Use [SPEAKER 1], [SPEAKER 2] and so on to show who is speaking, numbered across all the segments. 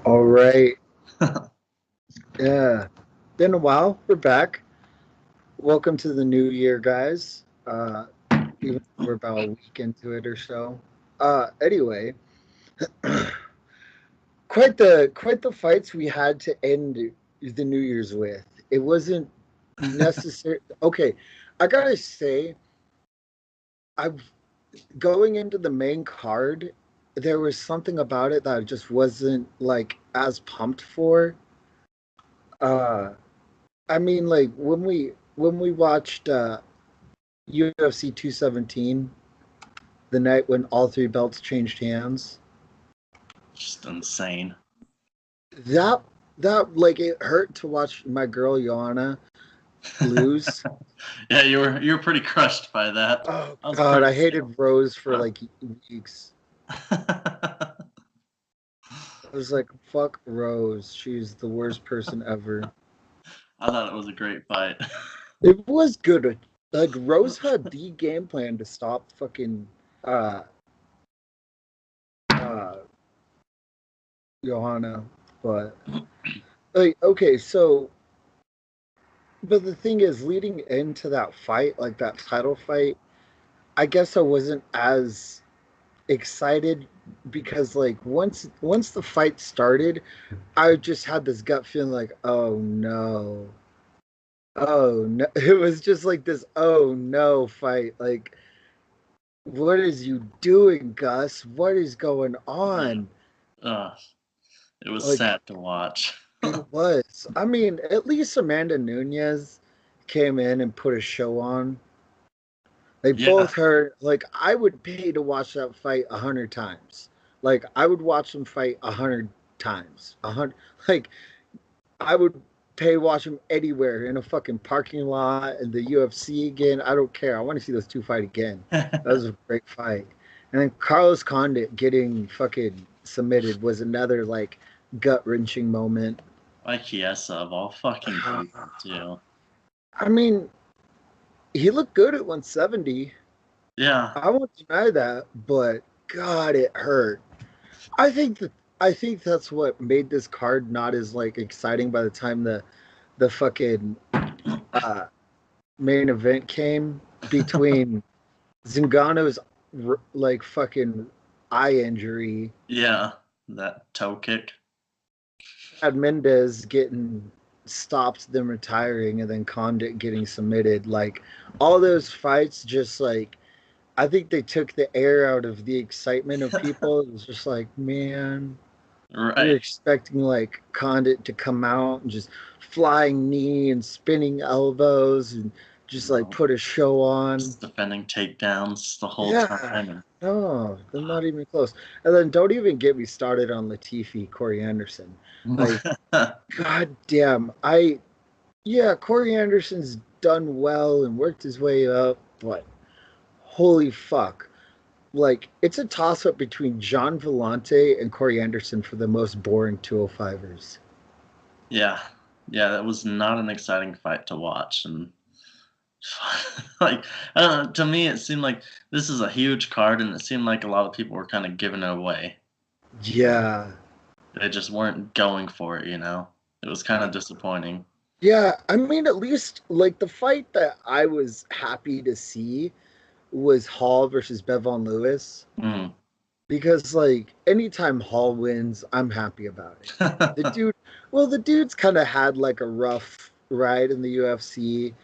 [SPEAKER 1] All right. Yeah. Been a while. We're back. Welcome to the new year, guys. Even though we're about a week into it or so. Anyway, quite the fights we had to end the New Year's with. It wasn't necessary. Okay, I gotta say, I've going into the main card. There was something about it that I just wasn't like as pumped for. Uh, I mean, like when we watched UFC 217, the night when all three belts changed hands,
[SPEAKER 2] Just insane.
[SPEAKER 1] that that like it hurt to watch my girl Joanna lose.
[SPEAKER 2] Yeah, you were pretty crushed by that.
[SPEAKER 1] Oh
[SPEAKER 2] I was
[SPEAKER 1] God,
[SPEAKER 2] pretty
[SPEAKER 1] I hated Rose for
[SPEAKER 2] rough.
[SPEAKER 1] like weeks. I was like, fuck Rose. She's the worst person ever.
[SPEAKER 2] I thought it was a great fight.
[SPEAKER 1] It was good. Like Rose had the game plan to stop fucking uh uh Johanna, but like okay, so but the thing is, leading into that fight, like that title fight, I guess I wasn't as excited because like once the fight started, I just had this gut feeling like, oh no. Oh no. It was just like this oh no fight. Like, what is you doing, Gus? What is going
[SPEAKER 2] Yeah.
[SPEAKER 1] on?
[SPEAKER 2] uh, it was
[SPEAKER 1] Like,
[SPEAKER 2] sad to watch.
[SPEAKER 1] it was. I mean, at least Amanda Nunez came in and put a show on. They
[SPEAKER 2] Yeah,
[SPEAKER 1] both hurt. Like I would pay to watch that fight 100 times. Like I would watch them fight 100 times. 100. Like I would pay watch them anywhere in a fucking parking lot in the UFC again. I don't care. I want to see those two fight again. That was a great fight. And then Carlos Condit getting fucking submitted was another like gut wrenching moment.
[SPEAKER 2] like Chiesa of all fucking people too.
[SPEAKER 1] I mean, he looked good at 170.
[SPEAKER 2] Yeah,
[SPEAKER 1] I won't deny that, but God, it hurt. I think that I think that's what made this card not as like exciting by the time the fucking uh, main event came between Zingano's like fucking eye injury,
[SPEAKER 2] yeah, that toe kick.
[SPEAKER 1] Chad Mendez getting stopped, them retiring, and then Condit getting submitted. Like all those fights, just like I think they took the air out of the excitement of people. It was just like, man, you're
[SPEAKER 2] Right.
[SPEAKER 1] expecting like Condit to come out and just flying knee and spinning elbows and just like
[SPEAKER 2] No,
[SPEAKER 1] put a show on.
[SPEAKER 2] just defending takedowns the whole time.
[SPEAKER 1] Yeah,
[SPEAKER 2] And,
[SPEAKER 1] no, they're not even close. And then don't even get me started on Latifi, Corey Anderson. Like, god damn, yeah, Corey Anderson's done well and worked his way up, but holy fuck. Like, it's a toss up between John Vellante and Corey Anderson for the most boring 205ers.
[SPEAKER 2] yeah, yeah, that was not an exciting fight to watch, and like I don't know, to me it seemed like this is a huge card, and it seemed like a lot of people were kind of giving it away.
[SPEAKER 1] Yeah.
[SPEAKER 2] They just weren't going for it, you know. It was kind of disappointing.
[SPEAKER 1] Yeah, I mean, at least like the fight that I was happy to see was Hall versus Bevon Lewis
[SPEAKER 2] Mm.
[SPEAKER 1] because like anytime Hall wins, I'm happy about it. The dude, well, the dude's kind of had like a rough ride in the UFC.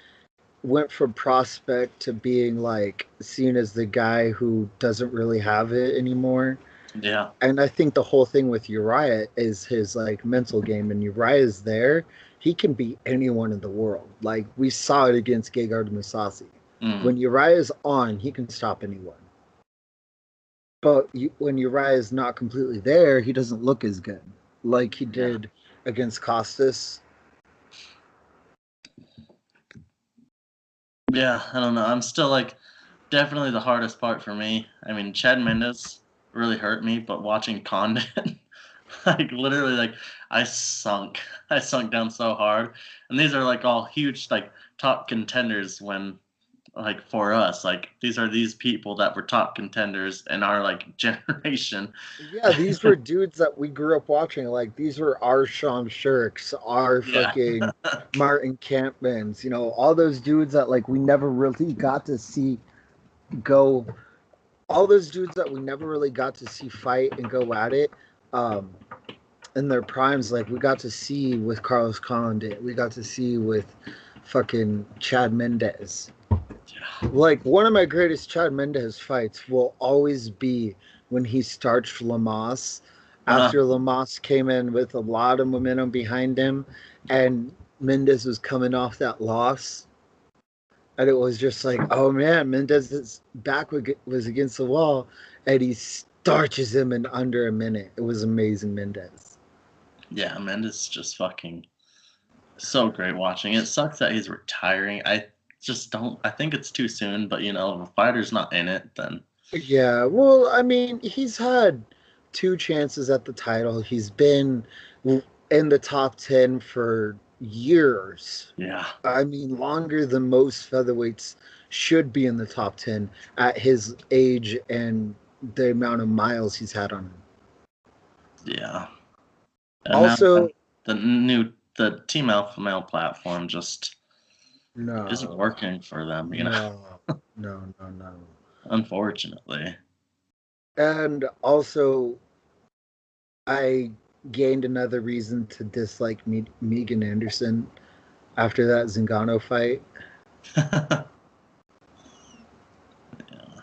[SPEAKER 1] Went from prospect to being like seen as the guy who doesn't really have it anymore.
[SPEAKER 2] Yeah,
[SPEAKER 1] And I think the whole thing with Uriah is his like mental game. And Uriah's there, he can beat anyone in the world. Like we saw it against Gegard Mousasi.
[SPEAKER 2] mm.
[SPEAKER 1] When Uriah's on, he can stop anyone. But when Uriah is not completely there, he doesn't look as good, like he
[SPEAKER 2] Yeah,
[SPEAKER 1] did against Costas.
[SPEAKER 2] yeah. I don't know. I'm still like definitely the hardest part for me. I mean, Chad Mendes really hurt me, but watching Condit, like literally, like I sunk. I sunk down so hard, and these are like all huge, like top contenders when like for us, like these people that were top contenders in our like generation.
[SPEAKER 1] Yeah, these were dudes that we grew up watching. Like these were our Sean Shirks, our
[SPEAKER 2] Yeah.
[SPEAKER 1] fucking Martin Campmans, all those dudes that like we never really got to see go all those dudes that we never really got to see fight and go at it um in their primes, like we got to see with Carlos Condit, we got to see with fucking Chad Mendez.
[SPEAKER 2] Yeah.
[SPEAKER 1] Like one of my greatest Chad Mendez fights will always be when he starched Lamas
[SPEAKER 2] Uh,
[SPEAKER 1] after Lamas came in with a lot of momentum behind him and Mendez was coming off that loss. And it was just like, oh man, Mendez's back was against the wall and he starches him in under a minute. It was amazing, Mendez.
[SPEAKER 2] yeah, Mendes just fucking so great watching. It sucks that he's retiring. I just don't. I think it's too soon. But if a fighter's not in it, then
[SPEAKER 1] Yeah, well, I mean, he's had two chances at the title. He's been in the top 10 for years.
[SPEAKER 2] yeah,
[SPEAKER 1] I mean, longer than most featherweights should be in the top 10 at his age and the amount of miles he's had on him.
[SPEAKER 2] yeah. And now
[SPEAKER 1] Also,
[SPEAKER 2] the Team Alpha Male platform just isn't
[SPEAKER 1] no,
[SPEAKER 2] working for them.
[SPEAKER 1] no.
[SPEAKER 2] Unfortunately.
[SPEAKER 1] And also, I gained another reason to dislike Megan Anderson after that Zingano fight.
[SPEAKER 2] Yeah.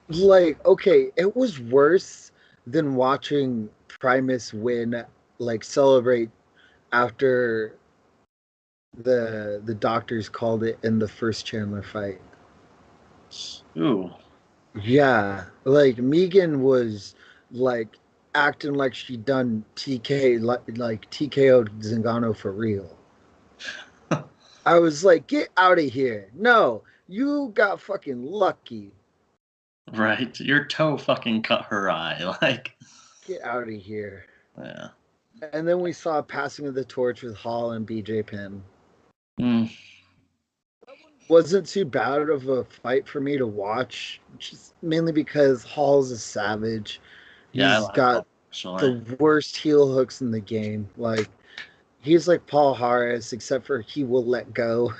[SPEAKER 1] Like, okay, it was worse than watching Primus win, like celebrate after the doctors called it in the first Chandler fight.
[SPEAKER 2] Ooh.
[SPEAKER 1] Yeah, like Megan was like acting like she done like TKO'd Zingano for real. I was like, get out of here. No, you got fucking lucky.
[SPEAKER 2] Right. Your toe fucking cut her eye. Like,
[SPEAKER 1] Get out of here.
[SPEAKER 2] yeah.
[SPEAKER 1] And then we saw passing of the torch with Hall and BJ Penn.
[SPEAKER 2] Mm,
[SPEAKER 1] Wasn't too bad of a fight for me to watch, just mainly because Hall's a savage.
[SPEAKER 2] yeah, I
[SPEAKER 1] He's
[SPEAKER 2] like
[SPEAKER 1] got
[SPEAKER 2] Paul actually.
[SPEAKER 1] the worst heel hooks in the game. Like he's like Paul Harris, except for he will let go.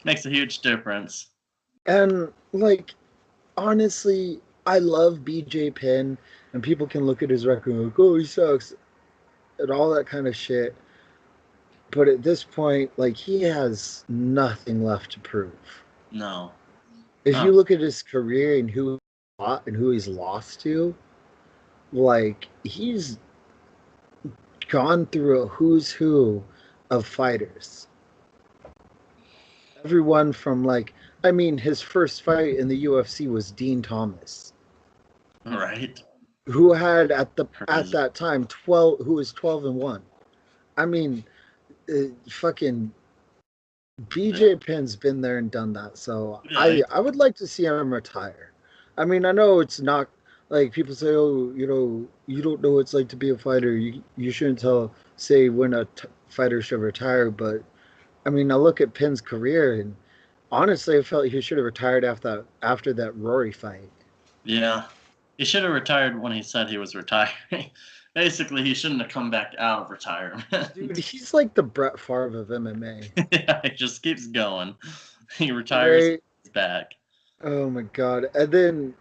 [SPEAKER 2] Makes a huge difference.
[SPEAKER 1] And like honestly, I love BJ Penn, and people can look at his record and like, oh, he sucks, and all that kind of shit. But at this point, like he has nothing left to prove.
[SPEAKER 2] No.
[SPEAKER 1] If
[SPEAKER 2] Oh,
[SPEAKER 1] you look at his career and who fought and who he's lost to, like he's gone through a who's who of fighters. Everyone from like, I mean, his first fight in the UFC was Dean Thomas,
[SPEAKER 2] right.
[SPEAKER 1] who had at
[SPEAKER 2] Crazy.
[SPEAKER 1] that time 12, who was 12-1. I mean, fucking BJ Penn's been there and done that, so
[SPEAKER 2] Yeah.
[SPEAKER 1] I would like to see him retire. I mean, I know it's not like people say, oh, you don't know what it's like to be a fighter. You shouldn't say when a fighter should retire, but I mean, I look at Penn's career and honestly, I felt he should have retired after that Rory fight.
[SPEAKER 2] Yeah. He should have retired when he said he was retiring. Basically, he shouldn't have come back out of
[SPEAKER 1] Dude,
[SPEAKER 2] retirement.
[SPEAKER 1] he's like the Brett Favre of MMA,
[SPEAKER 2] Yeah, he just keeps going. He retires,
[SPEAKER 1] right?
[SPEAKER 2] he's back.
[SPEAKER 1] Oh my god! And then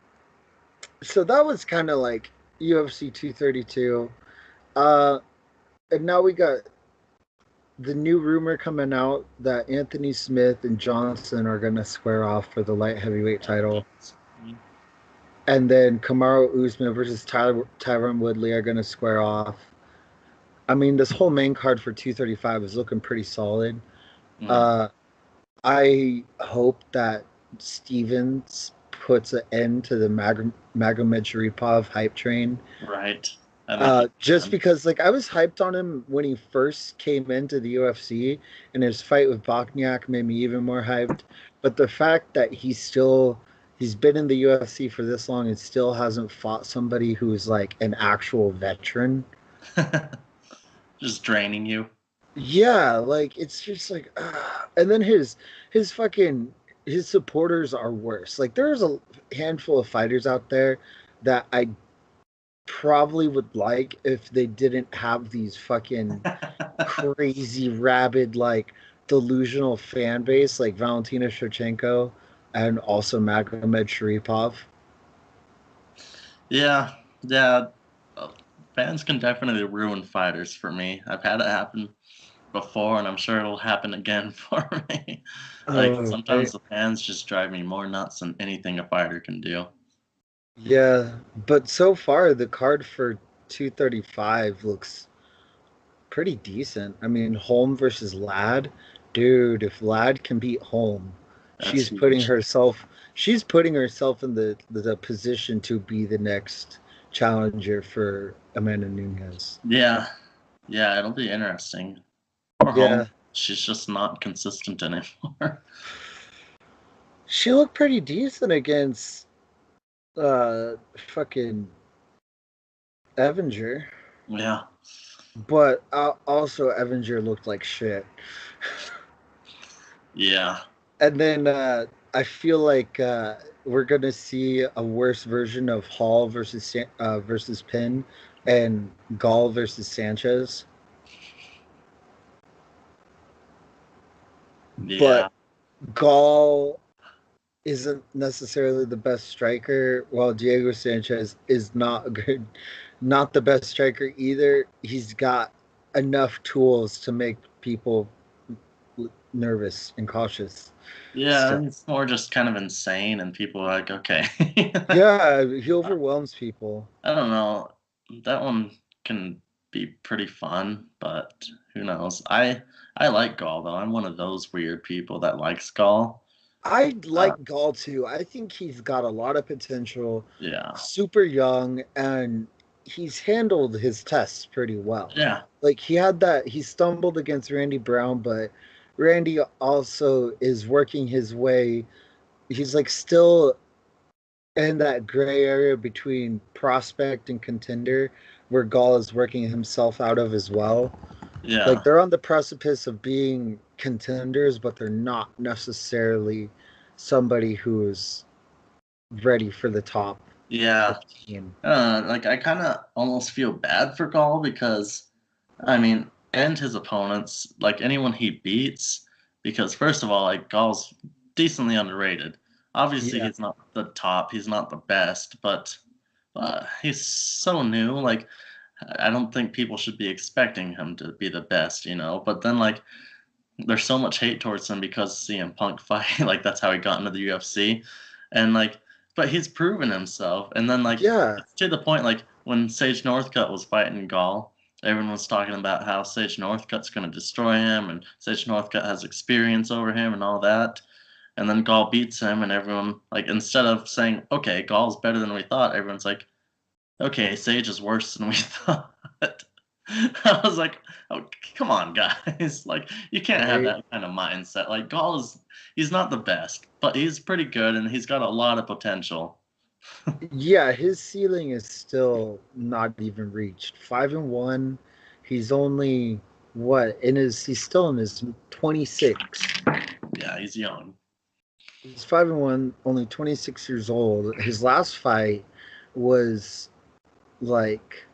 [SPEAKER 1] so that was kind of like UFC 232. Uh, and now we got the new rumor coming out that Anthony Smith and Johnson are gonna square off for the light heavyweight title, and then Kamaru Usman versus Tyron Woodley are gonna square off. I mean, this whole main card for 235 is looking pretty solid.
[SPEAKER 2] Mm,
[SPEAKER 1] Uh, I hope that Stevens puts an end to the Magomed Sharipov hype train.
[SPEAKER 2] right. I think he
[SPEAKER 1] Just
[SPEAKER 2] can.
[SPEAKER 1] because, like, I was hyped on him when he first came into the UFC, and his fight with Bokniak made me even more hyped. But the fact that he's been in the UFC for this long and still hasn't fought somebody who's like an actual veteran.
[SPEAKER 2] Just draining you.
[SPEAKER 1] Yeah, like it's just like, and then his fucking his supporters are worse. Like there's a handful of fighters out there that I probably would like if they didn't have these fucking crazy rabid like delusional fan base like Valentina Shevchenko and also Magomed Sharipov.
[SPEAKER 2] Yeah, yeah. uh, Fans can definitely ruin fighters for me. I've had it happen before, and I'm sure it'll happen again for me. Like
[SPEAKER 1] Oh,
[SPEAKER 2] sometimes the fans just drive me more nuts than anything a fighter can do.
[SPEAKER 1] yeah, but so far the card for 235 looks pretty decent. I mean, Holm versus Ladd, dude. If Ladd can beat Holm,
[SPEAKER 2] That's
[SPEAKER 1] she's putting
[SPEAKER 2] huge.
[SPEAKER 1] herself she's putting herself in the position to be the next challenger for Amanda Nunes.
[SPEAKER 2] Yeah, yeah, it'll be interesting. Or
[SPEAKER 1] Yeah,
[SPEAKER 2] home. She's just not consistent anymore.
[SPEAKER 1] she looked pretty decent against fucking Evinger,
[SPEAKER 2] Yeah,
[SPEAKER 1] but also Evinger looked like shit.
[SPEAKER 2] yeah,
[SPEAKER 1] And then I feel like we're gonna see a worse version of Hall versus Penn and Gall versus Sanchez.
[SPEAKER 2] yeah,
[SPEAKER 1] But Gall isn't necessarily the best striker, while Diego Sanchez is not good, not the best striker either. He's got enough tools to make people nervous and cautious.
[SPEAKER 2] yeah.
[SPEAKER 1] Still,
[SPEAKER 2] It's more just kind of insane, and people are like, okay.
[SPEAKER 1] yeah, he overwhelms people.
[SPEAKER 2] I don't know. That one can be pretty fun, but who knows? I like Gall though. I'm one of those weird people that likes Gall.
[SPEAKER 1] I
[SPEAKER 2] Uh,
[SPEAKER 1] like Gall too. I think he's got a lot of potential,
[SPEAKER 2] yeah,
[SPEAKER 1] super young, and he's handled his tests pretty well.
[SPEAKER 2] yeah,
[SPEAKER 1] Like he stumbled against Randy Brown, but Randy also is working his way. He's like still in that gray area between prospect and contender where Gall is working himself out of as well. Like
[SPEAKER 2] yeah,
[SPEAKER 1] they're on the precipice of being contenders, but they're not necessarily somebody who is ready for the top of
[SPEAKER 2] yeah.
[SPEAKER 1] the team.
[SPEAKER 2] Like I kind of almost feel bad for Gall because, I mean, and his opponents, like anyone he beats, because first of all, like Gall's decently underrated. Obviously,
[SPEAKER 1] Yeah,
[SPEAKER 2] he's not the top, he's not the best, but he's so new. Like I don't think people should be expecting him to be the best, you know. But then like there's so much hate towards him because CM Punk fight, like that's how he got into the UFC, and like, but he's proven himself. And then like
[SPEAKER 1] yeah,
[SPEAKER 2] it's to the point like when Sage Northcutt was fighting Gall, everyone was talking about how Sage Northcutt's going to destroy him, and Sage Northcutt has experience over him and all that. And then Gall beats him, and everyone like instead of saying, "Okay, Gall's better than we thought," everyone's like, okay, Sage is worse than we thought. I was like, oh, come on, guys. Like, you can't have
[SPEAKER 1] right.
[SPEAKER 2] that kind of mindset. Like, Gall is, he's not the best, but he's pretty good and he's got a lot of potential.
[SPEAKER 1] Yeah, his ceiling is still not even reached. 5-1. He's only what in his he's still in his 26.
[SPEAKER 2] Yeah, he's young.
[SPEAKER 1] He's 5-1, only 26 years old. His last fight was like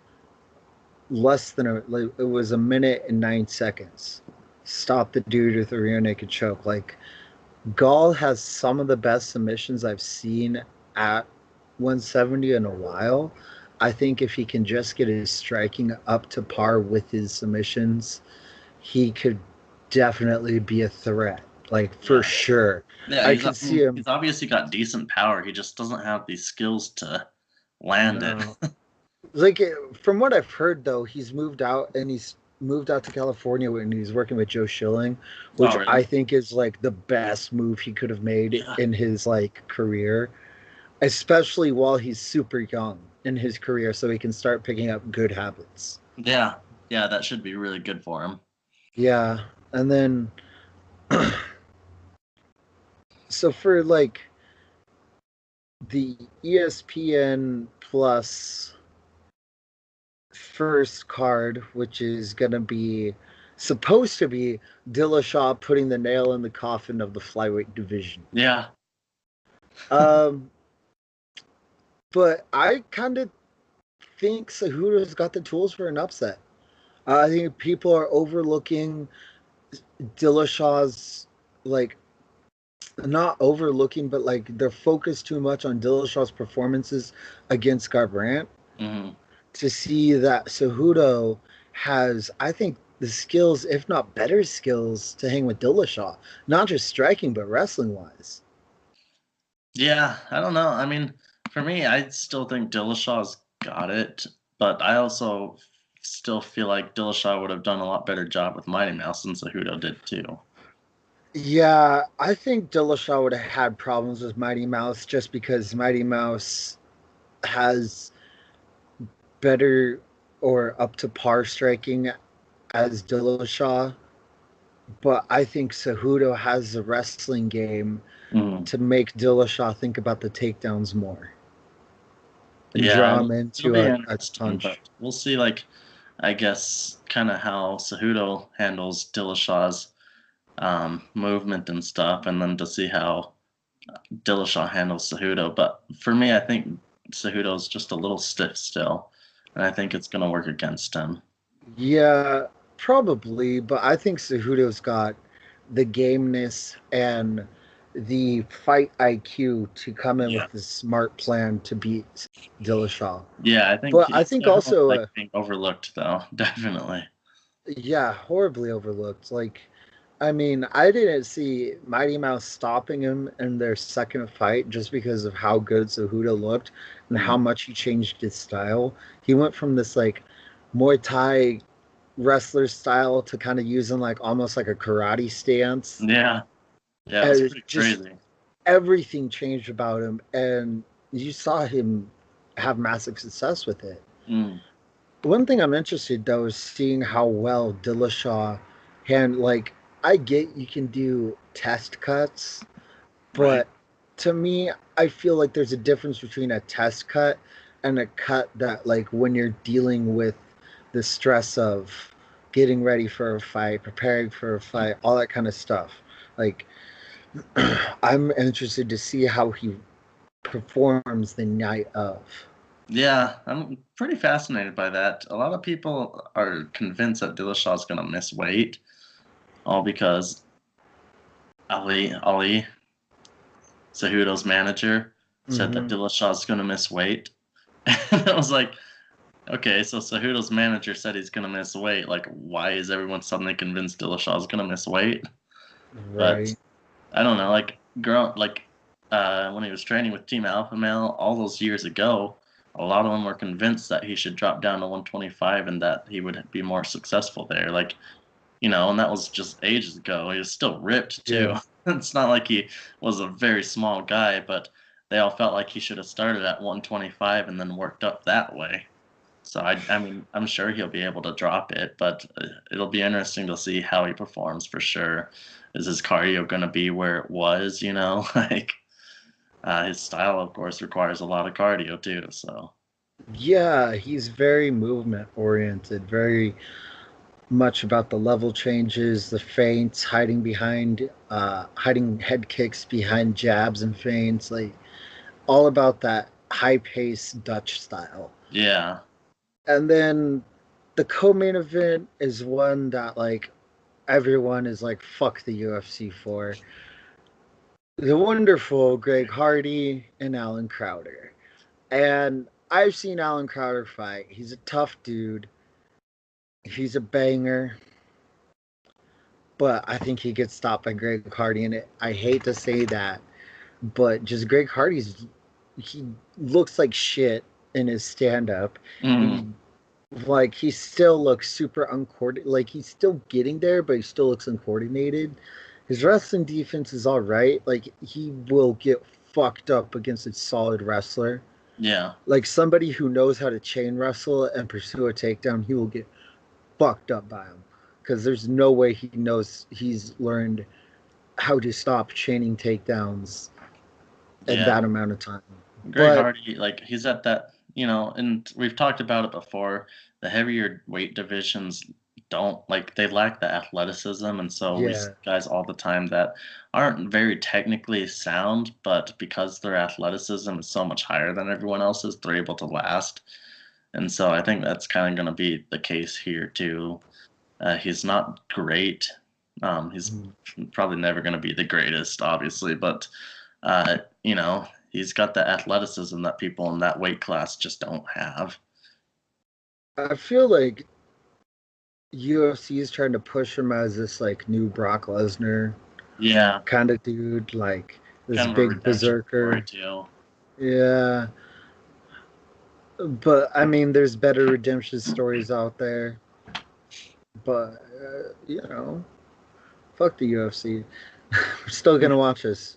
[SPEAKER 1] less than a like it was a minute and 9 seconds. Stopped the dude with a rear naked choke. Like Gall has some of the best submissions I've seen at 170 in a while. I think if he can just get his striking up to par with his submissions, he could definitely be a threat. Like for
[SPEAKER 2] Yeah.
[SPEAKER 1] sure.
[SPEAKER 2] Yeah,
[SPEAKER 1] I could see him.
[SPEAKER 2] he's obviously got decent power. He just doesn't have these skills to land it.
[SPEAKER 1] No. Like from what I've heard though, he's moved out to California and he's working with Joe Schilling, which
[SPEAKER 2] Oh, really?
[SPEAKER 1] I think is like the best move he could have made
[SPEAKER 2] Yeah.
[SPEAKER 1] in his like career, especially while he's super young in his career so he can start picking up good habits.
[SPEAKER 2] Yeah. Yeah, that should be really good for him.
[SPEAKER 1] Yeah. And then so for like the ESPN Plus first card, which is going to be supposed to be Dillashaw putting the nail in the coffin of the flyweight division.
[SPEAKER 2] Yeah.
[SPEAKER 1] Um, but I kind of think Cejudo's got the tools for an upset. I think people are overlooking Dillashaw's, like, not overlooking, but like they're focused too much on Dillashaw's performances against Garbrandt
[SPEAKER 2] Hmm.
[SPEAKER 1] to see that Cejudo has, I think, the skills, if not better skills, to hang with Dillashaw. Not just striking, but wrestling wise.
[SPEAKER 2] Yeah, I don't know. I mean, for me, I still think Dillashaw's got it, but I also still feel like Dillashaw would have done a lot better job with Mighty Mouse than Cejudo did too.
[SPEAKER 1] Yeah, I think Dillashaw would have had problems with Mighty Mouse just because Mighty Mouse has better or up to par striking as Dillashaw. But I think Cejudo has the wrestling game
[SPEAKER 2] Mm.
[SPEAKER 1] to make Dillashaw think about the takedowns more and
[SPEAKER 2] Yeah,
[SPEAKER 1] draw him
[SPEAKER 2] it'll
[SPEAKER 1] into
[SPEAKER 2] be
[SPEAKER 1] a
[SPEAKER 2] interesting, but
[SPEAKER 1] punch.
[SPEAKER 2] we'll see. Like, I guess kind of how Cejudo handles Dillashaw's movement and stuff, and then to see how Dillashaw handles Cejudo. But for me, I think Cejudo's just a little stiff still, and I think it's going to work against him.
[SPEAKER 1] Yeah, probably, but I think Cejudo's got the gameness and the fight IQ to come in
[SPEAKER 2] Yeah.
[SPEAKER 1] with a smart plan to beat Dillashaw.
[SPEAKER 2] Yeah, I think
[SPEAKER 1] But I
[SPEAKER 2] he's
[SPEAKER 1] think
[SPEAKER 2] definitely
[SPEAKER 1] also,
[SPEAKER 2] like being overlooked though. Definitely.
[SPEAKER 1] yeah, horribly overlooked. Like, I mean, I didn't see Mighty Mouse stopping him in their second fight just because of how good Cejudo looked and how
[SPEAKER 2] Mm.
[SPEAKER 1] much he changed his style. He went from this like Muay Thai wrestler style to kind of using like almost like a karate stance.
[SPEAKER 2] Yeah. Yeah, it was
[SPEAKER 1] And it's
[SPEAKER 2] pretty
[SPEAKER 1] just
[SPEAKER 2] crazy.
[SPEAKER 1] everything changed about him, and you saw him have massive success with it.
[SPEAKER 2] Mm.
[SPEAKER 1] One thing I'm interested though is seeing how well Dillashaw hand, like, I get you can do test cuts,
[SPEAKER 2] Right.
[SPEAKER 1] but to me, I feel like there's a difference between a test cut and a cut that, like, when you're dealing with the stress of getting ready for a fight, preparing for a fight, all that kind of stuff. Like, I'm interested to see how he performs the night of.
[SPEAKER 2] Yeah, I'm pretty fascinated by that. A lot of people are convinced that Dillashaw's gonna miss weight, all because Ali, Cejudo's manager, said that
[SPEAKER 1] Hmm.
[SPEAKER 2] Dillashaw's gonna miss weight. And I was like, okay, so Cejudo's manager said he's gonna miss weight. Like, why is everyone suddenly convinced Dillashaw's gonna miss weight? But
[SPEAKER 1] Right.
[SPEAKER 2] I don't know, when he was training with Team Alpha Male all those years ago, a lot of them were convinced that he should drop down to 125 and that he would be more successful there. Like, and that was just ages ago. He was still ripped too.
[SPEAKER 1] Yeah.
[SPEAKER 2] It's not like he was a very small guy, but they all felt like he should have started at 125 and then worked up that way. So I mean, I'm sure he'll be able to drop it, but it'll be interesting to see how he performs for sure. Is his cardio going to be where it was? Like his style, of course, requires a lot of cardio too. So
[SPEAKER 1] Yeah, he's very movement oriented, very much about the level changes, the feints, hiding head kicks behind jabs and feints, like all about that high pace Dutch style.
[SPEAKER 2] yeah,
[SPEAKER 1] And then the co-main event is one that, like, everyone is like fuck the UFC for. The wonderful Greg Hardy and Alan Crowder. And I've seen Alan Crowder fight. He's a tough dude. He's a banger. But I think he gets stopped by Greg Hardy. And I hate to say that, but just Greg Hardy's, he looks like shit in his stand up. He,
[SPEAKER 2] mm,
[SPEAKER 1] like, he still looks super uncoordinated. Like, he's still getting there, but he still looks uncoordinated. His wrestling defense is all right. Like, he will get fucked up against a solid wrestler.
[SPEAKER 2] yeah,
[SPEAKER 1] Like, somebody who knows how to chain wrestle and pursue a takedown, he will get fucked up by him because there's no way he knows he's learned how to stop chaining takedowns in
[SPEAKER 2] yeah.
[SPEAKER 1] that amount of time.
[SPEAKER 2] Greg
[SPEAKER 1] But
[SPEAKER 2] Hardy, like he's at that, and we've talked about it before. The heavier weight divisions don't like they lack the athleticism, and so we see
[SPEAKER 1] Yeah.
[SPEAKER 2] guys all the time that aren't very technically sound, but because their athleticism is so much higher than everyone else's, they're able to last. And so I think that's kind of going to be the case here too. He's not great. He's
[SPEAKER 1] Mm.
[SPEAKER 2] probably never going to be the greatest, obviously, but you know, he's got the athleticism that people in that weight class just don't have.
[SPEAKER 1] I feel like UFC is trying to push him as this like new Brock Lesnar
[SPEAKER 2] Yeah,
[SPEAKER 1] kind of dude, like this
[SPEAKER 2] kind of a
[SPEAKER 1] big
[SPEAKER 2] redemption story
[SPEAKER 1] berserker.
[SPEAKER 2] too.
[SPEAKER 1] Yeah, but I mean, there's better redemption stories out there. But you know, fuck the UFC. We're still gonna watch this.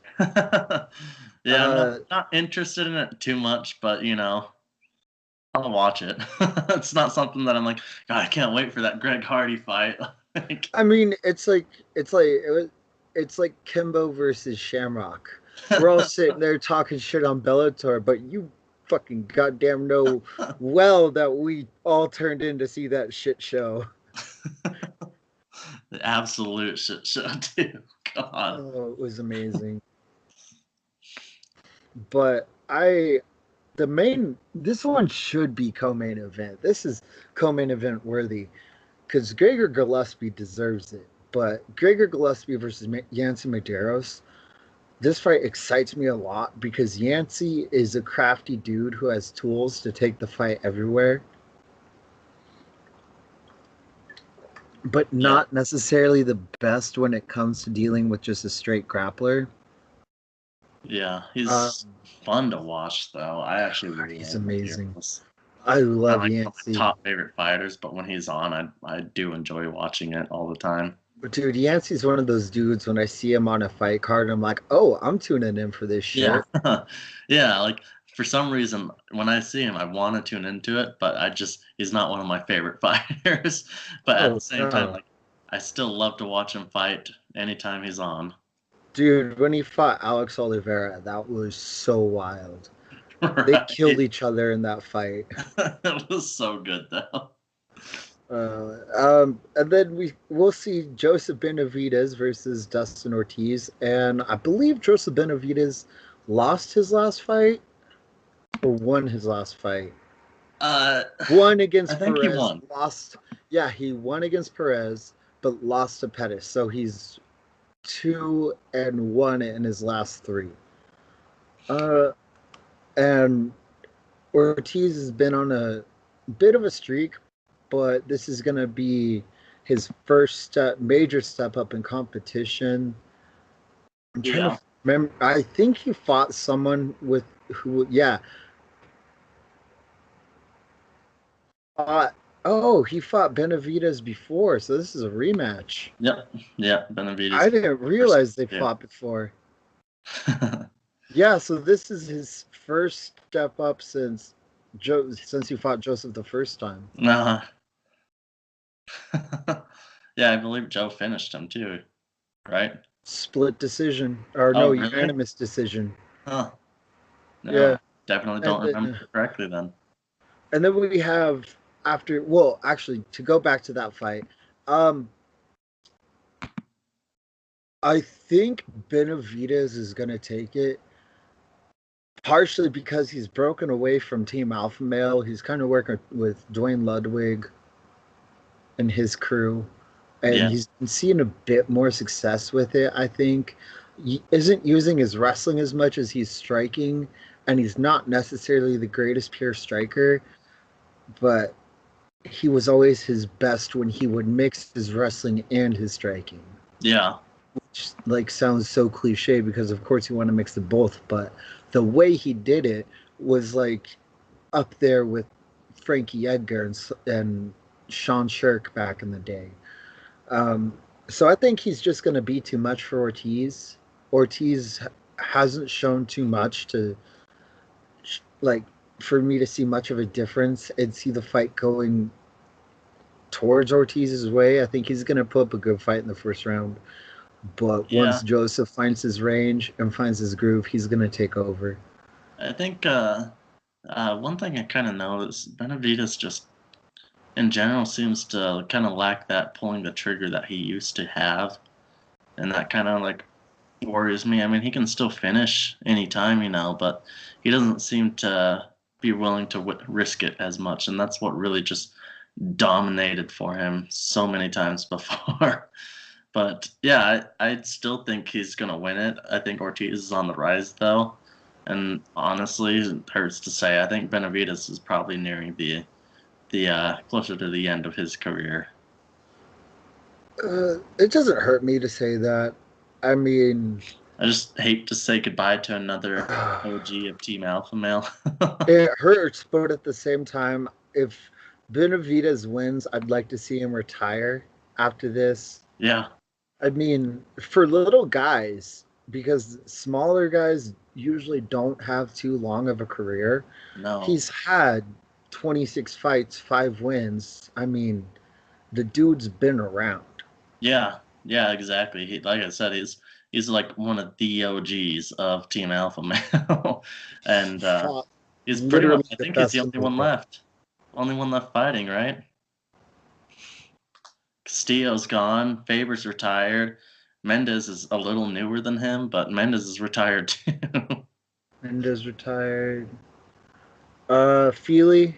[SPEAKER 2] Yeah, I'm not
[SPEAKER 1] Uh,
[SPEAKER 2] not interested in it too much, but you know, I'll watch it. It's not something that I'm like, God, I can't wait for that Greg Hardy fight. Like,
[SPEAKER 1] I mean, it's like Kimbo versus Shamrock. We're all sitting there talking shit on Bellator, but you fucking goddamn know well that we all turned in to see that shit show.
[SPEAKER 2] the absolute shit show too. God.
[SPEAKER 1] Oh, it was amazing. But I the main this one should be co-main event. This is co-main event worthy because Gregor Gillespie deserves it. But Gregor Gillespie versus Yancy Medeiros, this fight excites me a lot because Yancy is a crafty dude who has tools to take the fight everywhere, but
[SPEAKER 2] Yeah.
[SPEAKER 1] not necessarily the best when it comes to dealing with just a straight grappler.
[SPEAKER 2] Yeah.
[SPEAKER 1] Um,
[SPEAKER 2] He's fun to watch though. I actually really
[SPEAKER 1] he's
[SPEAKER 2] like
[SPEAKER 1] amazing.
[SPEAKER 2] Medeiros.
[SPEAKER 1] I
[SPEAKER 2] Not
[SPEAKER 1] love
[SPEAKER 2] like one of my
[SPEAKER 1] Yancy.
[SPEAKER 2] top favorite fighters, but when he's on, I do enjoy watching it all the time.
[SPEAKER 1] But dude, Yancey's one of those dudes when I see him on a fight card, I'm like, oh, I'm tuning in for this
[SPEAKER 2] Yeah.
[SPEAKER 1] shit.
[SPEAKER 2] Yeah, like, for some reason, when I see him, I wanna tune into it, but I just he's not one of my favorite fighters. But at
[SPEAKER 1] Oh
[SPEAKER 2] the same time,
[SPEAKER 1] no.
[SPEAKER 2] like, I still love to watch him fight anytime he's on.
[SPEAKER 1] Dude, when he fought Alex Oliveira, that was so wild. They
[SPEAKER 2] Right.
[SPEAKER 1] killed each other in that fight.
[SPEAKER 2] It was so good, though.
[SPEAKER 1] And then we'll see Joseph Benavidez versus Dustin Ortiz, and I believe Joseph Benavidez lost his last fight or won his last fight.
[SPEAKER 2] Uh,
[SPEAKER 1] Won
[SPEAKER 2] I
[SPEAKER 1] against
[SPEAKER 2] think he
[SPEAKER 1] Perez,
[SPEAKER 2] won.
[SPEAKER 1] lost. Yeah, he won against Perez, but lost to Pettis. So he's 2-1 in his last three. Uh, and Ortiz has been on a bit of a streak, but this is going to be his first major step up in competition. I'm trying to
[SPEAKER 2] Yeah.
[SPEAKER 1] remember. I think he fought someone with who, yeah. Uh, oh, he fought Benavidez before, so this is a rematch.
[SPEAKER 2] Yep. Yeah, Benavidez
[SPEAKER 1] I didn't
[SPEAKER 2] versus
[SPEAKER 1] realize they
[SPEAKER 2] yeah.
[SPEAKER 1] fought before. Yeah, so this is his first step up since he fought Joseph the first time.
[SPEAKER 2] Uh, yeah, I believe Joe finished him too, right?
[SPEAKER 1] Split decision, or
[SPEAKER 2] Oh,
[SPEAKER 1] no,
[SPEAKER 2] really?
[SPEAKER 1] unanimous decision.
[SPEAKER 2] Huh.
[SPEAKER 1] Yeah,
[SPEAKER 2] No, definitely
[SPEAKER 1] and
[SPEAKER 2] don't remember
[SPEAKER 1] then
[SPEAKER 2] correctly then.
[SPEAKER 1] and then we have after. Well, actually, to go back to that fight, um, I think Benavidez is gonna take it. Partially because he's broken away from Team Alpha Male. He's kind of working with Dwayne Ludwig and his crew, and
[SPEAKER 2] Yeah.
[SPEAKER 1] he's been seeing a bit more success with it. I think he isn't using his wrestling as much as he's striking, and he's not necessarily the greatest pure striker, but he was always his best when he would mix his wrestling and his striking.
[SPEAKER 2] Yeah.
[SPEAKER 1] Which like sounds so cliche because of course you want to mix the both, but the way he did it was like up there with Frankie Edgar and Sean Shirk back in the day. Um, so I think he's just going to be too much for Ortiz. Ortiz hasn't shown too much to like for me to see much of a difference and see the fight going towards Ortiz's way. I think he's going to put up a good fight in the first round. But once
[SPEAKER 2] Yeah.
[SPEAKER 1] Joseph finds his range and finds his groove, he's going to take over.
[SPEAKER 2] I think one thing I kind of know is Benavides just in general seems to kind of lack that pulling the trigger that he used to have, and that kind of like worries me. I mean, he can still finish anytime, but he doesn't seem to be willing to risk it as much, and that's what really just dominated for him so many times before. But yeah, I still think he's gonna win it. I think Ortiz is on the rise though, and honestly, it hurts to say, I think Benavidez is probably nearing the closer to the end of his career.
[SPEAKER 1] It doesn't hurt me to say that. I mean,
[SPEAKER 2] I just hate to say goodbye to another OG of Team Alpha Male.
[SPEAKER 1] it hurts, but at the same time, if Benavidez wins, I'd like to see him retire after this.
[SPEAKER 2] Yeah,
[SPEAKER 1] I mean, for little guys, because smaller guys usually don't have too long of a career,
[SPEAKER 2] no.
[SPEAKER 1] he's had 26 fights, 5 wins. I mean, the dude's been around.
[SPEAKER 2] Yeah, yeah, exactly. Like I said, he's like one of the OGs of Team Alpha Male,
[SPEAKER 1] He
[SPEAKER 2] and
[SPEAKER 1] fought
[SPEAKER 2] he's pretty much.
[SPEAKER 1] literally
[SPEAKER 2] I
[SPEAKER 1] the
[SPEAKER 2] think he's the
[SPEAKER 1] best in
[SPEAKER 2] only
[SPEAKER 1] the
[SPEAKER 2] one
[SPEAKER 1] world.
[SPEAKER 2] left. Only one left fighting, right? Castillo's gone. Faber's retired. Mendez is a little newer than him, but Mendez is retired too.
[SPEAKER 1] Mendes retired. Feely,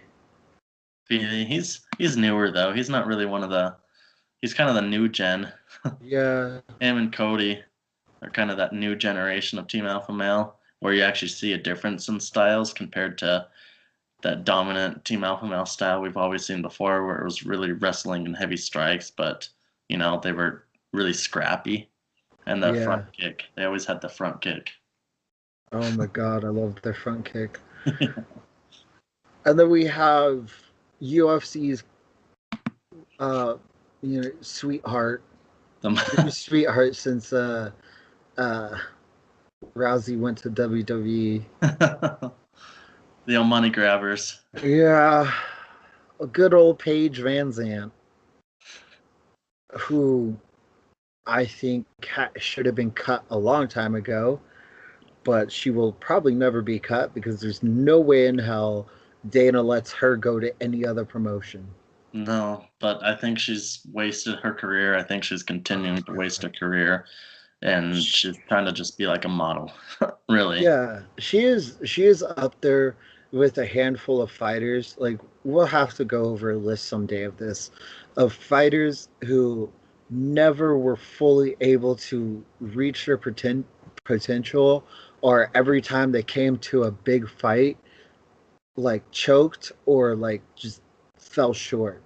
[SPEAKER 2] He's newer though. He's not really one of the. He's kind of the new gen.
[SPEAKER 1] yeah,
[SPEAKER 2] Him and Cody are kind of that new generation of Team Alpha Male, where you actually see a difference in styles compared to that dominant Team Alpha Male style we've always seen before, where it was really wrestling and heavy strikes, but they were really scrappy. And the front
[SPEAKER 1] yeah.
[SPEAKER 2] kick, they always had the front kick.
[SPEAKER 1] Oh my God, I love their front kick. And then we have UFC's, uh, sweetheart,
[SPEAKER 2] The,
[SPEAKER 1] sweetheart since uh, Rousey went to WWE.
[SPEAKER 2] the old money grabbers.
[SPEAKER 1] Yeah, a good old Paige Van Zant, who I think should have been cut a long time ago, but she will probably never be cut because there's no way in hell Dana lets her go to any other promotion.
[SPEAKER 2] No, but I think she's wasted her career. I think she's
[SPEAKER 1] Oh
[SPEAKER 2] continuing to waste
[SPEAKER 1] God.
[SPEAKER 2] her career, and she's trying to just be like a model, really.
[SPEAKER 1] Yeah, she is up there with a handful of fighters. Like we'll have to go over a list someday of this, of fighters who never were fully able to reach their potential, or every time they came to a big fight, like choked or like just fell short.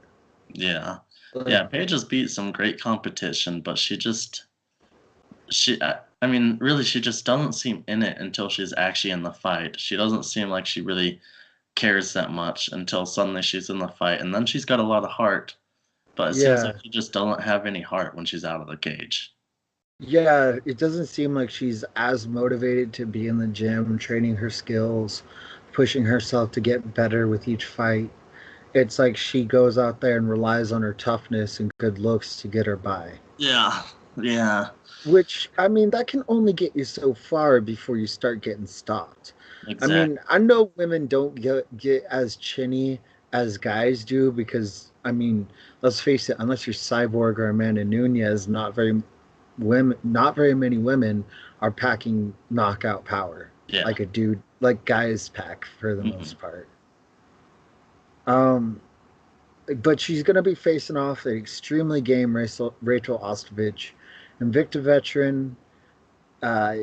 [SPEAKER 2] Yeah,
[SPEAKER 1] Like
[SPEAKER 2] yeah. Paige has beat some great competition, but I mean, really, she just doesn't seem in it until she's actually in the fight. She doesn't seem like she really cares that much until suddenly she's in the fight, and then she's got a lot of heart. But it seems like
[SPEAKER 1] yeah,
[SPEAKER 2] she just doesn't have any heart when she's out of the cage.
[SPEAKER 1] yeah, it doesn't seem like she's as motivated to be in the gym, training her skills, pushing herself to get better with each fight. It's like she goes out there and relies on her toughness and good looks to get her by.
[SPEAKER 2] Yeah, yeah,
[SPEAKER 1] Which, I mean, that can only get you so far before you start getting stopped. I mean,
[SPEAKER 2] exactly.
[SPEAKER 1] I know women don't get as chinny as guys do because, I mean, let's face it, unless you're Cyborg or Amanda Nunez, not very many women are packing knockout power
[SPEAKER 2] Yeah.
[SPEAKER 1] like a dude, like guys pack for the
[SPEAKER 2] Hmm.
[SPEAKER 1] most part. Um, but she's going to be facing off an extremely game Rachel Ostovich, Invicta veteran, uh,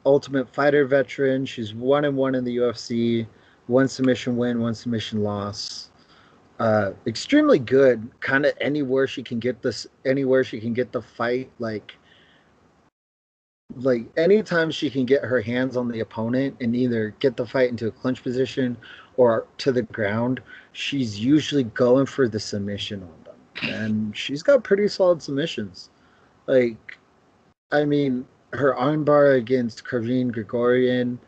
[SPEAKER 1] Ultimate Fighter veteran. She's 1-1 in the UFC, one submission win, one submission loss. Extremely good. Kind of anywhere she can get the fight. Like anytime she can get her hands on the opponent and either get the fight into a clinch position or to the ground, she's usually going for the submission on them. And she's got pretty solid submissions. Like, I mean, her armbar against Kravin Grigorian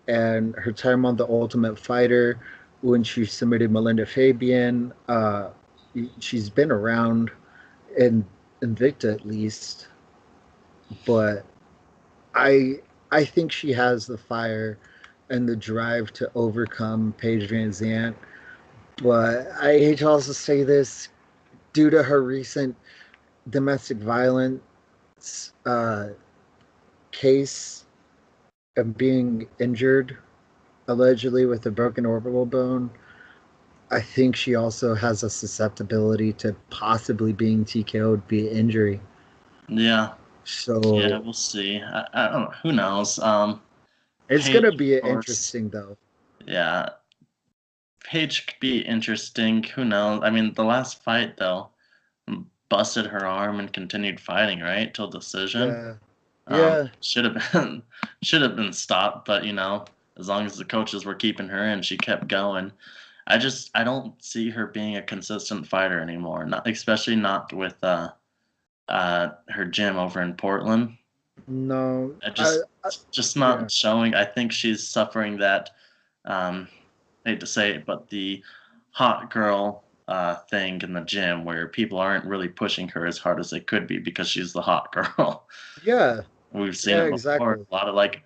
[SPEAKER 1] and her time on the Ultimate Fighter when she submitted Melinda Fabian, she's been around in Invicta at least, but I I think she has the fire and the drive to overcome Paige Van Zant, But I hate to also say this, due to her recent domestic violence case of being injured, allegedly with a broken orbital bone, I think she also has a susceptibility to possibly being TKO'd via injury.
[SPEAKER 2] Yeah, yeah,
[SPEAKER 1] So
[SPEAKER 2] we'll see. I don't know. Who knows?
[SPEAKER 1] it's going to
[SPEAKER 2] Paige, of
[SPEAKER 1] be
[SPEAKER 2] course.
[SPEAKER 1] interesting, though.
[SPEAKER 2] Yeah, Paige could be interesting. Who knows? I mean, the last fight though, busted her arm and continued fighting, right, till decision.
[SPEAKER 1] Yeah. Yeah.
[SPEAKER 2] Should have been should have been stopped, but as long as the coaches were keeping her and she kept going. I don't see her being a consistent fighter anymore. Not especially not with her gym over in Portland.
[SPEAKER 1] No.
[SPEAKER 2] I
[SPEAKER 1] I
[SPEAKER 2] just
[SPEAKER 1] yeah.
[SPEAKER 2] not showing. I think she's suffering that um hate to say it, but the hot girl thing in the gym where people aren't really pushing her as hard as they could be because she's the hot girl.
[SPEAKER 1] Yeah.
[SPEAKER 2] We've seen
[SPEAKER 1] Yeah,
[SPEAKER 2] it before.
[SPEAKER 1] exactly.
[SPEAKER 2] A lot of like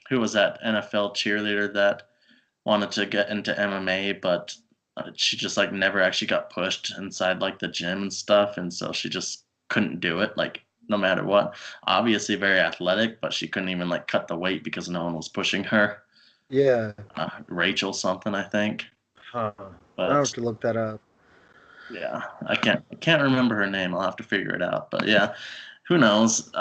[SPEAKER 2] who was that NFL cheerleader that wanted to get into MMA, but she just like never actually got pushed inside like the gym and stuff, and so she just couldn't do it. Like no matter what, obviously very athletic, but she couldn't even like cut the weight because no one was pushing her.
[SPEAKER 1] Yeah.
[SPEAKER 2] Rachel something, I think,
[SPEAKER 1] Huh. I'll have
[SPEAKER 2] but
[SPEAKER 1] to look that up.
[SPEAKER 2] yeah, I can't remember her name. I'll have to figure it out. But yeah, who knows?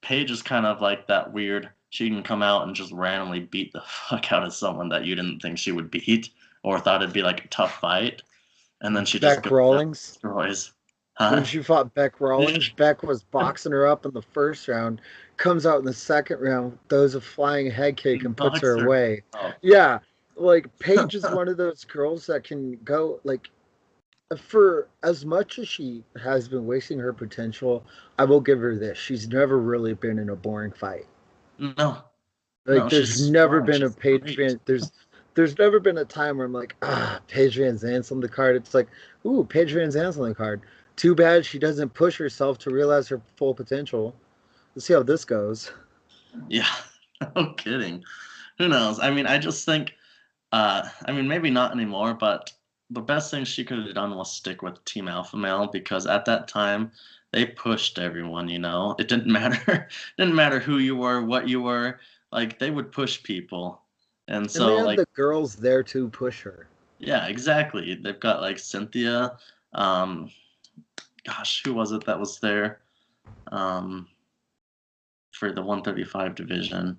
[SPEAKER 2] Paige is kind of like that weird. She can come out and just randomly beat the fuck out of someone that you didn't think she would beat or thought it'd be like a tough fight, and then she just
[SPEAKER 1] Beck
[SPEAKER 2] goes out and
[SPEAKER 1] Rawlings.
[SPEAKER 2] destroys.
[SPEAKER 1] When
[SPEAKER 2] Huh?
[SPEAKER 1] she fought Beck Rawlings, Beck was boxing her up in the first round, comes out in the second round, throws a flying head kick and puts her
[SPEAKER 2] Boxer.
[SPEAKER 1] away.
[SPEAKER 2] Oh.
[SPEAKER 1] Yeah, like Paige is one of those girls that can go like for as much as she has been wasting her potential, I will give her this. She's never really been in a boring fight.
[SPEAKER 2] No,
[SPEAKER 1] Like
[SPEAKER 2] no,
[SPEAKER 1] there's
[SPEAKER 2] she's
[SPEAKER 1] never
[SPEAKER 2] strong.
[SPEAKER 1] been a
[SPEAKER 2] She's
[SPEAKER 1] Paige
[SPEAKER 2] great.
[SPEAKER 1] Van there's never been a time where I'm like, Paige Van Zandt's on the card. It's like, ooh, Paige Van Zandt's on the card. Too bad she doesn't push herself to realize her full potential. Let's see how this goes.
[SPEAKER 2] Yeah, no kidding. Who knows? I mean, I just think I mean, maybe not anymore, but the best thing she could have done was stick with Team Alpha Male because at that time they pushed everyone. It didn't matter, didn't matter who you were, what you were. Like they would push people, and
[SPEAKER 1] And they
[SPEAKER 2] so
[SPEAKER 1] had
[SPEAKER 2] like
[SPEAKER 1] the girls there to push her.
[SPEAKER 2] yeah, exactly. They've got like Cynthia. Um, gosh, who was it that was there um, for the 135 division?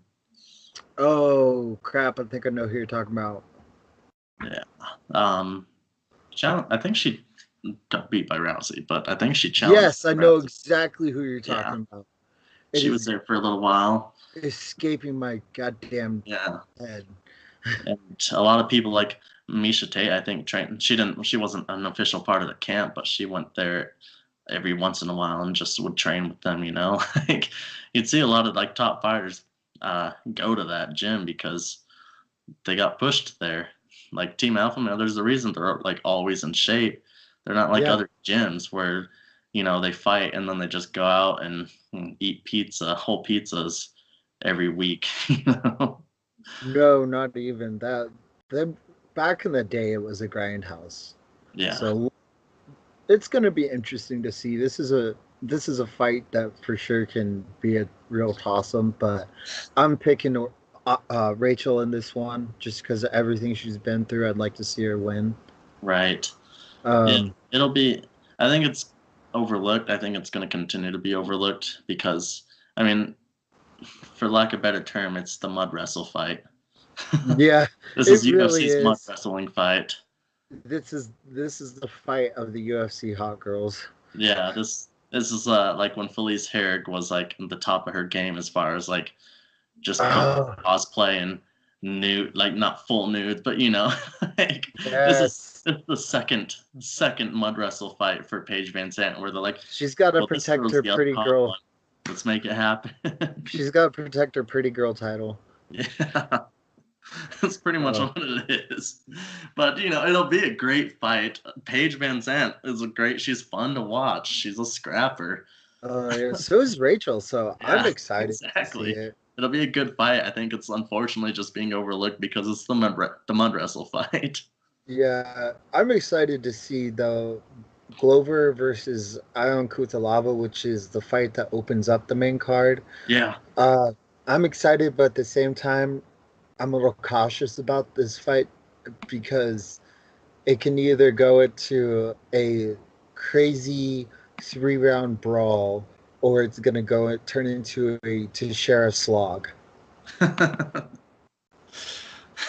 [SPEAKER 1] Oh crap, I think I know who you're talking about.
[SPEAKER 2] Yeah. Um, I think she got beat by Rousey, but I think she challenged
[SPEAKER 1] Yes, I know
[SPEAKER 2] Rousey.
[SPEAKER 1] exactly who you're
[SPEAKER 2] Yeah,
[SPEAKER 1] talking about. It
[SPEAKER 2] she was
[SPEAKER 1] is
[SPEAKER 2] there for a little while.
[SPEAKER 1] escaping my goddamn
[SPEAKER 2] Yeah,
[SPEAKER 1] head.
[SPEAKER 2] and a lot of people like Misha Tate, I think, trained. She wasn't an official part of the camp, but she went there every once in a while and just would train with them. Like you'd see a lot of like top fighters go to that gym because they got pushed there. Like Team Alpha Male, there's a reason they're like always in shape. They're not like
[SPEAKER 1] Yeah.
[SPEAKER 2] other gyms where they fight and then they just go out and eat whole pizzas every week.
[SPEAKER 1] No, not even that. Them back in the day, it was a grindhouse.
[SPEAKER 2] Yeah,
[SPEAKER 1] So it's going to be interesting to see. This is a fight that for sure can be a real toss-em. But I'm picking Rachel in this one just because of everything she's been through. I'd like to see her win.
[SPEAKER 2] right. Yeah,
[SPEAKER 1] Um,
[SPEAKER 2] it'll be. I think it's overlooked. I think it's going to continue to be overlooked because, I mean, for lack of a better term, it's the mud wrestle fight.
[SPEAKER 1] yeah,
[SPEAKER 2] This
[SPEAKER 1] it
[SPEAKER 2] is
[SPEAKER 1] really
[SPEAKER 2] UFC's mud
[SPEAKER 1] is.
[SPEAKER 2] wrestling fight.
[SPEAKER 1] This is the fight of the UFC hot girls.
[SPEAKER 2] Yeah, this is like when Felice Herrig was like at the top of her game as far as like just
[SPEAKER 1] Oh,
[SPEAKER 2] cosplay and nude, like not full nude, but like
[SPEAKER 1] yes.
[SPEAKER 2] this is the second mud wrestle fight for Paige Van Zandt where they're like,
[SPEAKER 1] She's got to
[SPEAKER 2] well, this
[SPEAKER 1] protect
[SPEAKER 2] girl's
[SPEAKER 1] her
[SPEAKER 2] the other
[SPEAKER 1] pretty
[SPEAKER 2] hot
[SPEAKER 1] girl.
[SPEAKER 2] one. Let's make it happen.
[SPEAKER 1] She's got to protect her pretty girl title.
[SPEAKER 2] Yeah. That's pretty much
[SPEAKER 1] Uh,
[SPEAKER 2] what it is. But it'll be a great fight. Paige Van Zandt she's fun to watch. She's a scrapper.
[SPEAKER 1] yeah, so is Rachel, so I'm
[SPEAKER 2] Yeah,
[SPEAKER 1] excited to see
[SPEAKER 2] exactly.
[SPEAKER 1] it.
[SPEAKER 2] It'll be a good fight. I think it's unfortunately just being overlooked because it's the mud wrestle fight.
[SPEAKER 1] Yeah, I'm excited to see though Glover versus Ion Kutalava, which is the fight that opens up the main card.
[SPEAKER 2] Yeah.
[SPEAKER 1] Uh, I'm excited, but at the same time, I'm a little cautious about this fight because it can either go into a crazy 3 round brawl or it's gonna go turn into a Teixeira slog.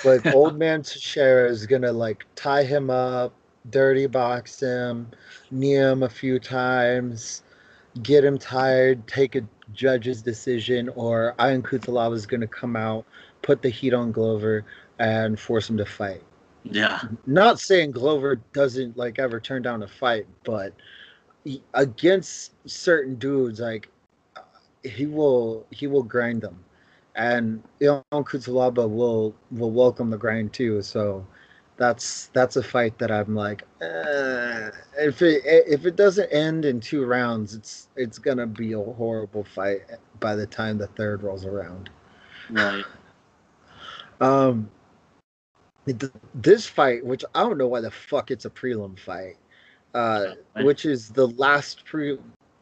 [SPEAKER 1] Like old man Teixeira is gonna like tie him up, dirty box him, knee him a few times, get him tired, take a judge's decision, or Ian Kutalava is gonna come out, put the heat on Glover, and force him to fight.
[SPEAKER 2] Yeah.
[SPEAKER 1] Not saying Glover doesn't like ever turn down a fight, but against certain dudes, like he will grind them, and Ion Kutalaba will welcome the grind too. So that's a fight that I'm like, if it doesn't end in 2 rounds, it's gonna be a horrible fight by the time the third rolls around.
[SPEAKER 2] Right.
[SPEAKER 1] Um, this fight, which I don't know why the fuck it's a prelim fight,
[SPEAKER 2] Right.
[SPEAKER 1] which is the last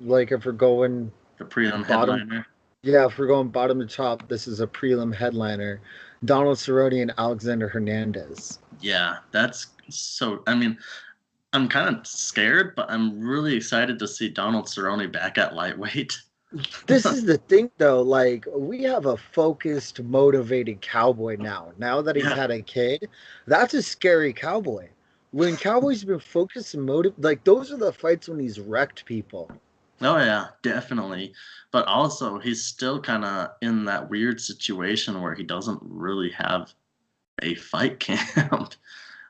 [SPEAKER 1] like if we're going
[SPEAKER 2] The prelim
[SPEAKER 1] bottom.
[SPEAKER 2] headliner.
[SPEAKER 1] Yeah, if we're going bottom to top, this is a prelim headliner. Donald Cerrone and Alexander Hernandez.
[SPEAKER 2] Yeah, that's so. I mean, I'm kind of scared, but I'm really excited to see Donald Cerrone back at lightweight.
[SPEAKER 1] This is the thing, though. Like, we have a focused, motivated cowboy now. Now that he's
[SPEAKER 2] Yeah.
[SPEAKER 1] had a kid, that's a scary cowboy. When cowboys been focused and like, those are the fights when he's wrecked people.
[SPEAKER 2] Oh yeah, definitely. But also, he's still kind of in that weird situation where he doesn't really have a fight camp.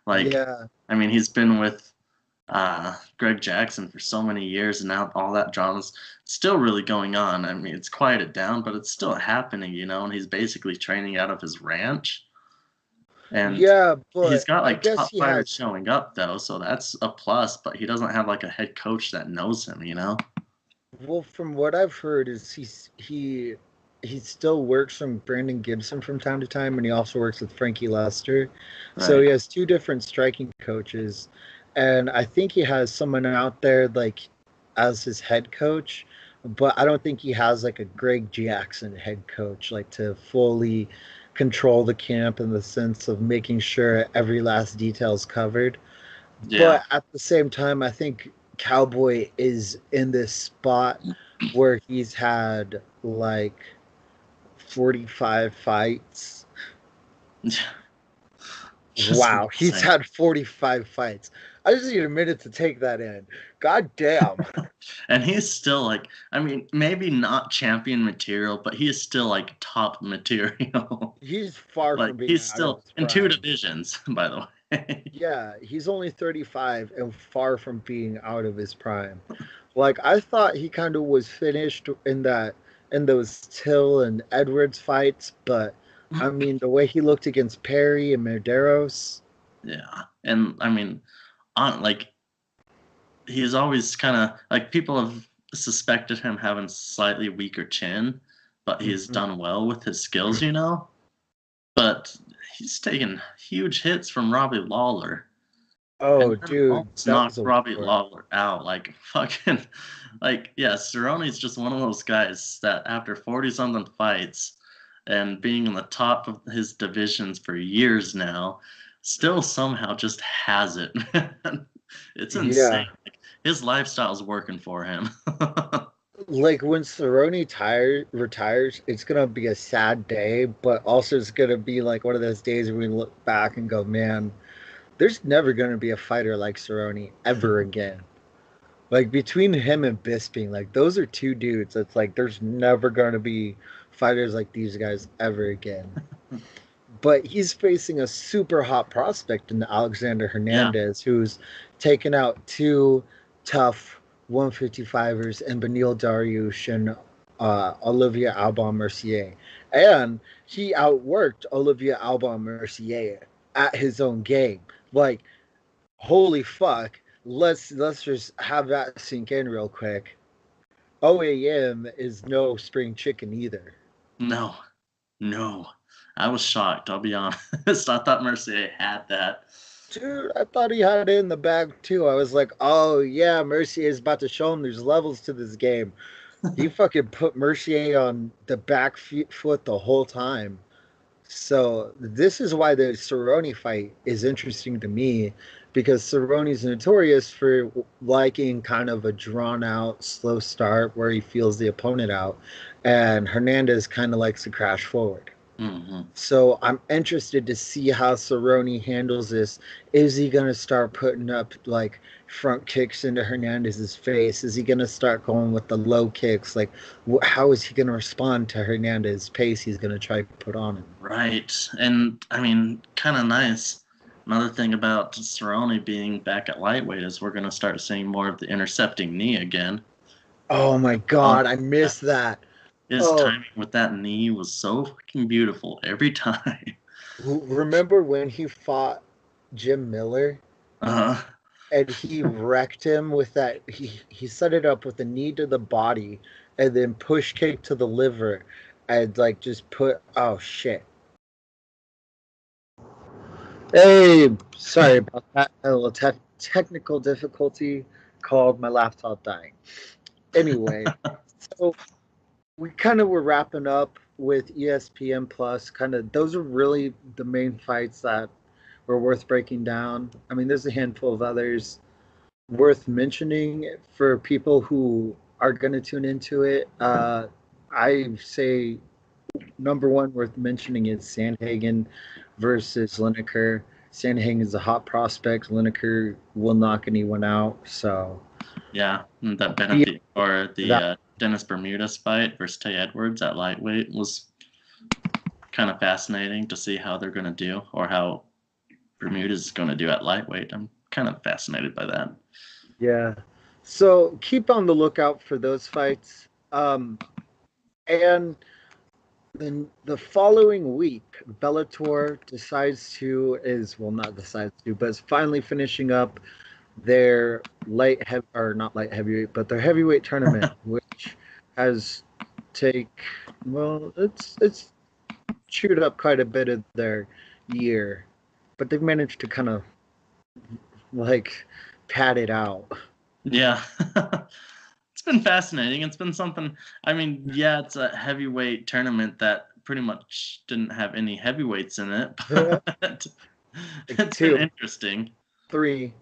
[SPEAKER 2] Like,
[SPEAKER 1] Yeah.
[SPEAKER 2] I mean, he's been with Greg Jackson for so many years, and now all that drama's still really going on. I mean, it's quieted down, but it's still happening, and he's basically training out of his ranch. And
[SPEAKER 1] Yeah,
[SPEAKER 2] he's
[SPEAKER 1] but
[SPEAKER 2] got
[SPEAKER 1] I
[SPEAKER 2] like
[SPEAKER 1] guess
[SPEAKER 2] top
[SPEAKER 1] he
[SPEAKER 2] fighters
[SPEAKER 1] has.
[SPEAKER 2] showing up though, so that's a plus, but he doesn't have like a head coach that knows him.
[SPEAKER 1] Well, from what I've heard, is he still works from Brandon Gibson from time to time, and he also works with Frankie Lester. So
[SPEAKER 2] Right.
[SPEAKER 1] he has two different striking coaches, and I think he has someone out there like as his head coach, but I don't think he has like a Greg Jackson head coach like to fully control the camp in the sense of making sure every last detail is covered.
[SPEAKER 2] Yeah.
[SPEAKER 1] But at the same time, I think Cowboy is in this spot where he's had like 45 fights.
[SPEAKER 2] Just
[SPEAKER 1] Wow, he's
[SPEAKER 2] insane.
[SPEAKER 1] had 45 fights. I just need a minute to take that in. God damn.
[SPEAKER 2] And he's still like, I mean, maybe not champion material, but he is still like top material.
[SPEAKER 1] He's far
[SPEAKER 2] Like
[SPEAKER 1] from being
[SPEAKER 2] he's
[SPEAKER 1] out of
[SPEAKER 2] still
[SPEAKER 1] his
[SPEAKER 2] in two
[SPEAKER 1] prime.
[SPEAKER 2] divisions, by the way.
[SPEAKER 1] Yeah, he's only 35 and far from being out of his prime. Like I thought he kind of was finished in those Till and Edwards fights, but I mean the way he looked against Perry and Medeiros.
[SPEAKER 2] Yeah. And I mean, on like he's always kind of like people have suspected him having slightly weaker chin, but he's
[SPEAKER 1] Mhm.
[SPEAKER 2] done well with his skills. But he's taken huge hits from Robbie Lawler
[SPEAKER 1] Oh,
[SPEAKER 2] and then
[SPEAKER 1] dude,
[SPEAKER 2] almost
[SPEAKER 1] that
[SPEAKER 2] knocked
[SPEAKER 1] was a
[SPEAKER 2] Robbie
[SPEAKER 1] war.
[SPEAKER 2] Lawler out. Like fucking like yeah, Cerrone's just one of those guys that after 40 something fights and being in the top of his divisions for years now, still somehow just has it. It's insane.
[SPEAKER 1] Yeah,
[SPEAKER 2] Like his lifestyle's working for him.
[SPEAKER 1] like when Cerrone retires, it's gonna be a sad day, but also it's gonna be like one of those days where we look back and go, man, there's never gonna be a fighter like Cerrone ever again. Like between him and Bisping, like those are two dudes. It's like there's never gonna be fighters like these guys ever again. But he's facing a super hot prospect in Alexander
[SPEAKER 2] Yeah,
[SPEAKER 1] Hernandez, who's taken out two tough 155ers and Benil Dariush and Olivia Albon Mercier. And he outworked Olivia Albon Mercier at his own game. Like, holy fuck. Let's just have that sink in real quick. OAM is no spring chicken either.
[SPEAKER 2] no, no. I was shocked, I'll be honest. I thought Mercier had that.
[SPEAKER 1] Dude, I thought he had it in the bag too. I was like, oh yeah, Mercier is about to show him there's levels to this game. He fucking put Mercier on the back foot the whole time. So this is why the Cerrone fight is interesting to me, because Cerrone's notorious for liking kind of a drawn out, slow start where he feels the opponent out, and Hernandez kind of likes to crash forward.
[SPEAKER 2] Hmm.
[SPEAKER 1] So I'm interested to see how Cerrone handles this. Is he going to start putting up like front kicks into Hernandez's face? Is he going to start going with the low kicks? Like, how is he going to respond to Hernandez's pace he's going to try to put on him?
[SPEAKER 2] Right. And I mean, kind of nice. Another thing about Cerrone being back at lightweight is we're going to start seeing more of the intercepting knee again.
[SPEAKER 1] Oh my
[SPEAKER 2] Um,
[SPEAKER 1] God, I missed that.
[SPEAKER 2] his
[SPEAKER 1] Oh,
[SPEAKER 2] timing with that knee was so fucking beautiful every time.
[SPEAKER 1] remember when he fought Jim Miller
[SPEAKER 2] Uh,
[SPEAKER 1] and he wrecked him with that? He set it up with a knee to the body and then push kick to the liver and like just put. Oh shit. Hey, sorry about that. A little technical difficulty called my laptop dying. Anyway, so we kind of were wrapping up with ESPN Plus. Kind of, those are really the main fights that were worth breaking down. I mean, there's a handful of others worth mentioning for people who are going to tune into it. I say number one worth mentioning is Sandhagen versus Lineker. Sandhagen is a hot prospect. Lineker will knock anyone out. So
[SPEAKER 2] yeah, and that
[SPEAKER 1] be
[SPEAKER 2] benefit or the
[SPEAKER 1] that.
[SPEAKER 2] Dennis Bermudez fight versus Tay Edwards at lightweight was kind of fascinating to see how they're going to do or how Bermudez is going to do at lightweight. I'm kind of fascinated by that.
[SPEAKER 1] Yeah. So keep on the lookout for those fights. And then the following week, Bellator decides to is well not decides to, but is finally finishing up their or not light heavyweight, but their heavyweight tournament, which has take well, it's chewed up quite a bit of their year, but they've managed to kind of like pad it out.
[SPEAKER 2] Yeah. It's been fascinating. It's been something. I mean, yeah, it's a heavyweight tournament that pretty much didn't have any heavyweights in it, but
[SPEAKER 1] Like
[SPEAKER 2] it's been
[SPEAKER 1] two,
[SPEAKER 2] interesting.
[SPEAKER 1] three,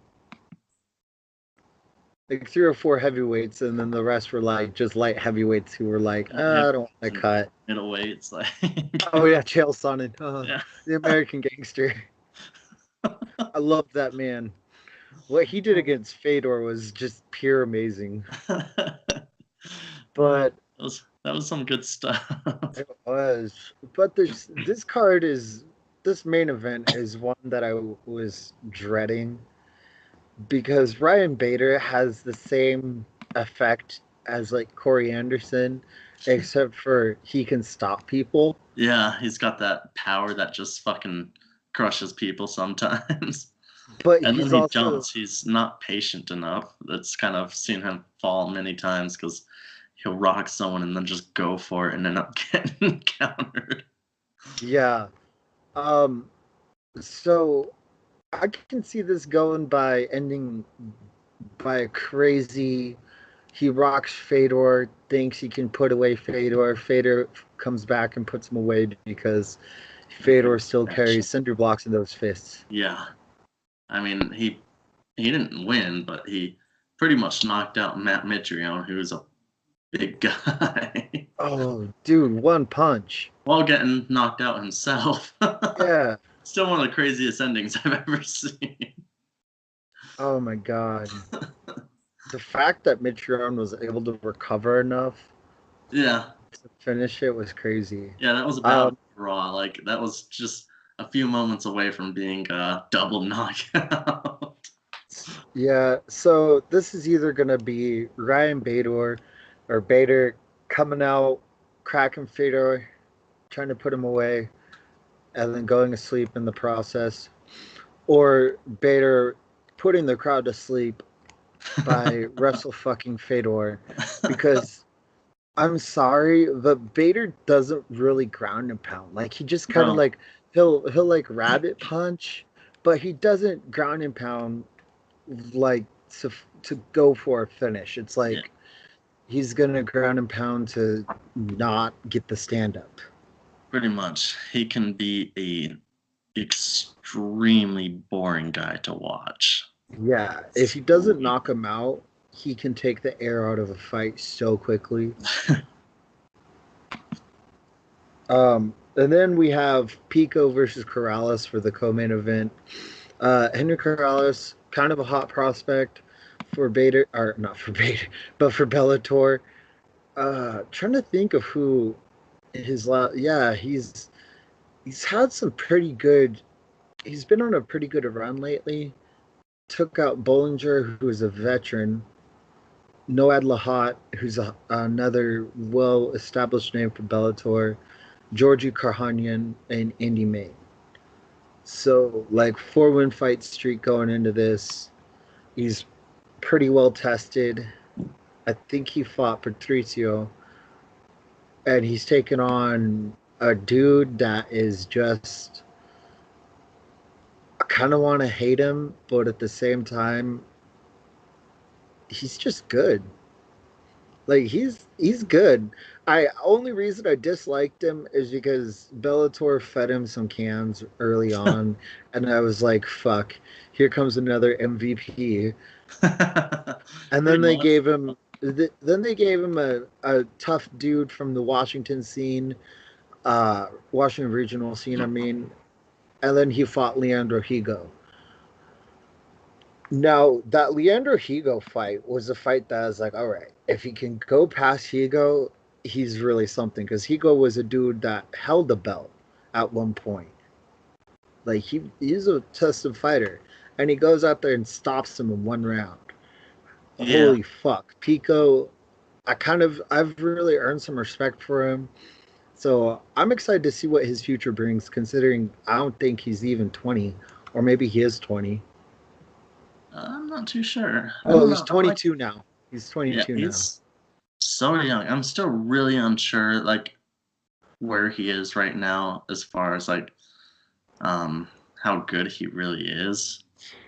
[SPEAKER 1] like three or four heavyweights, and then the rest were like just light heavyweights who were like,
[SPEAKER 2] Yeah,
[SPEAKER 1] I don't want to cut.
[SPEAKER 2] middleweights, like
[SPEAKER 1] Oh yeah, Chael Sonnen,
[SPEAKER 2] yeah.
[SPEAKER 1] the American gangster. I love that man. What he did against Fedor was just pure amazing. But
[SPEAKER 2] That was some good stuff.
[SPEAKER 1] it was. But this main event is one that I was dreading because Ryan Bader has the same effect as like Corey Anderson, except for he can stop people.
[SPEAKER 2] Yeah, he's got that power that just fucking crushes people sometimes.
[SPEAKER 1] But
[SPEAKER 2] And then
[SPEAKER 1] he's
[SPEAKER 2] he
[SPEAKER 1] also
[SPEAKER 2] jumps. He's not patient enough. That's kind of seen him fall many times because he'll rock someone and then just go for it and end up getting countered.
[SPEAKER 1] yeah. Um so I can see this going by ending by a crazy. He rocks Fedor, thinks he can put away Fedor. Fedor comes back and puts him away because Fedor still carries cinder blocks in those fists.
[SPEAKER 2] Yeah, I mean he didn't win, but he pretty much knocked out Matt Mitrione, who's a big guy,
[SPEAKER 1] Oh, dude, one punch.
[SPEAKER 2] while getting knocked out himself.
[SPEAKER 1] Yeah.
[SPEAKER 2] Still one of the craziest endings I've ever seen.
[SPEAKER 1] Oh my God. The fact that Mitrione was able to recover enough
[SPEAKER 2] Yeah,
[SPEAKER 1] to finish it was crazy.
[SPEAKER 2] yeah, that was about raw. Like that was just a few moments away from being a double knockout.
[SPEAKER 1] Yeah, so this is either going to be Ryan Bader or Bader coming out, cracking Fedor, trying to put him away, and then going to sleep in the process, or Bader putting the crowd to sleep by wrestle fucking Fedor, because I'm sorry, but Bader doesn't really ground and pound. Like he just kind of
[SPEAKER 2] No,
[SPEAKER 1] like he'll like rabbit punch, but he doesn't ground and pound like to go for a finish. It's
[SPEAKER 2] Yeah,
[SPEAKER 1] like he's gonna ground and pound to not get the stand up.
[SPEAKER 2] pretty much. He can be a extremely boring guy to watch.
[SPEAKER 1] Yeah, if he doesn't knock him out, he can take the air out of a fight so quickly. And then we have Pico versus Corrales for the co-main event. Henry Corrales, kind of a hot prospect for Beta, or not for Beta, but for Bellator. Trying to think of who his last. Yeah, he's had some pretty good. He's been on a pretty good run lately. Took out Bollinger, who is a veteran. Noad Lahat, who's another well-established name for Bellator. Georgi Karhanyan, and Indy May. So, like, 4-win fight streak going into this. He's pretty well tested. I think he fought Patricio, and he's taken on a dude that is just. I kind of want to hate him, but at the same time, he's just good. Like he's good. I only reason I disliked him is because Bellator fed him some cans early on, and I was like, "Fuck, here comes another MVP." And then
[SPEAKER 2] Pretty
[SPEAKER 1] they
[SPEAKER 2] much.
[SPEAKER 1] gave him, a tough dude from the Washington scene, Washington regional scene. I mean, and then he fought Leandro Higo. Now, that Leandro Higo fight was a fight that I was like, all right, if he can go past Higo, he's really something. Because Higo was a dude that held the belt at one point. Like, he's a tested fighter. And he goes out there and stops him in one round.
[SPEAKER 2] Yeah.
[SPEAKER 1] Holy fuck. Pico, I've really earned some respect for him. So I'm excited to see what his future brings, considering I don't think he's even 20. Or maybe he is 20.
[SPEAKER 2] I'm not too sure. I
[SPEAKER 1] Oh,
[SPEAKER 2] don't
[SPEAKER 1] he's
[SPEAKER 2] know. I'm like,
[SPEAKER 1] 22 now. He's
[SPEAKER 2] yeah,
[SPEAKER 1] 22 now.
[SPEAKER 2] he's so young. I'm still really unsure, like, where he is right now as far as like um how good he really is.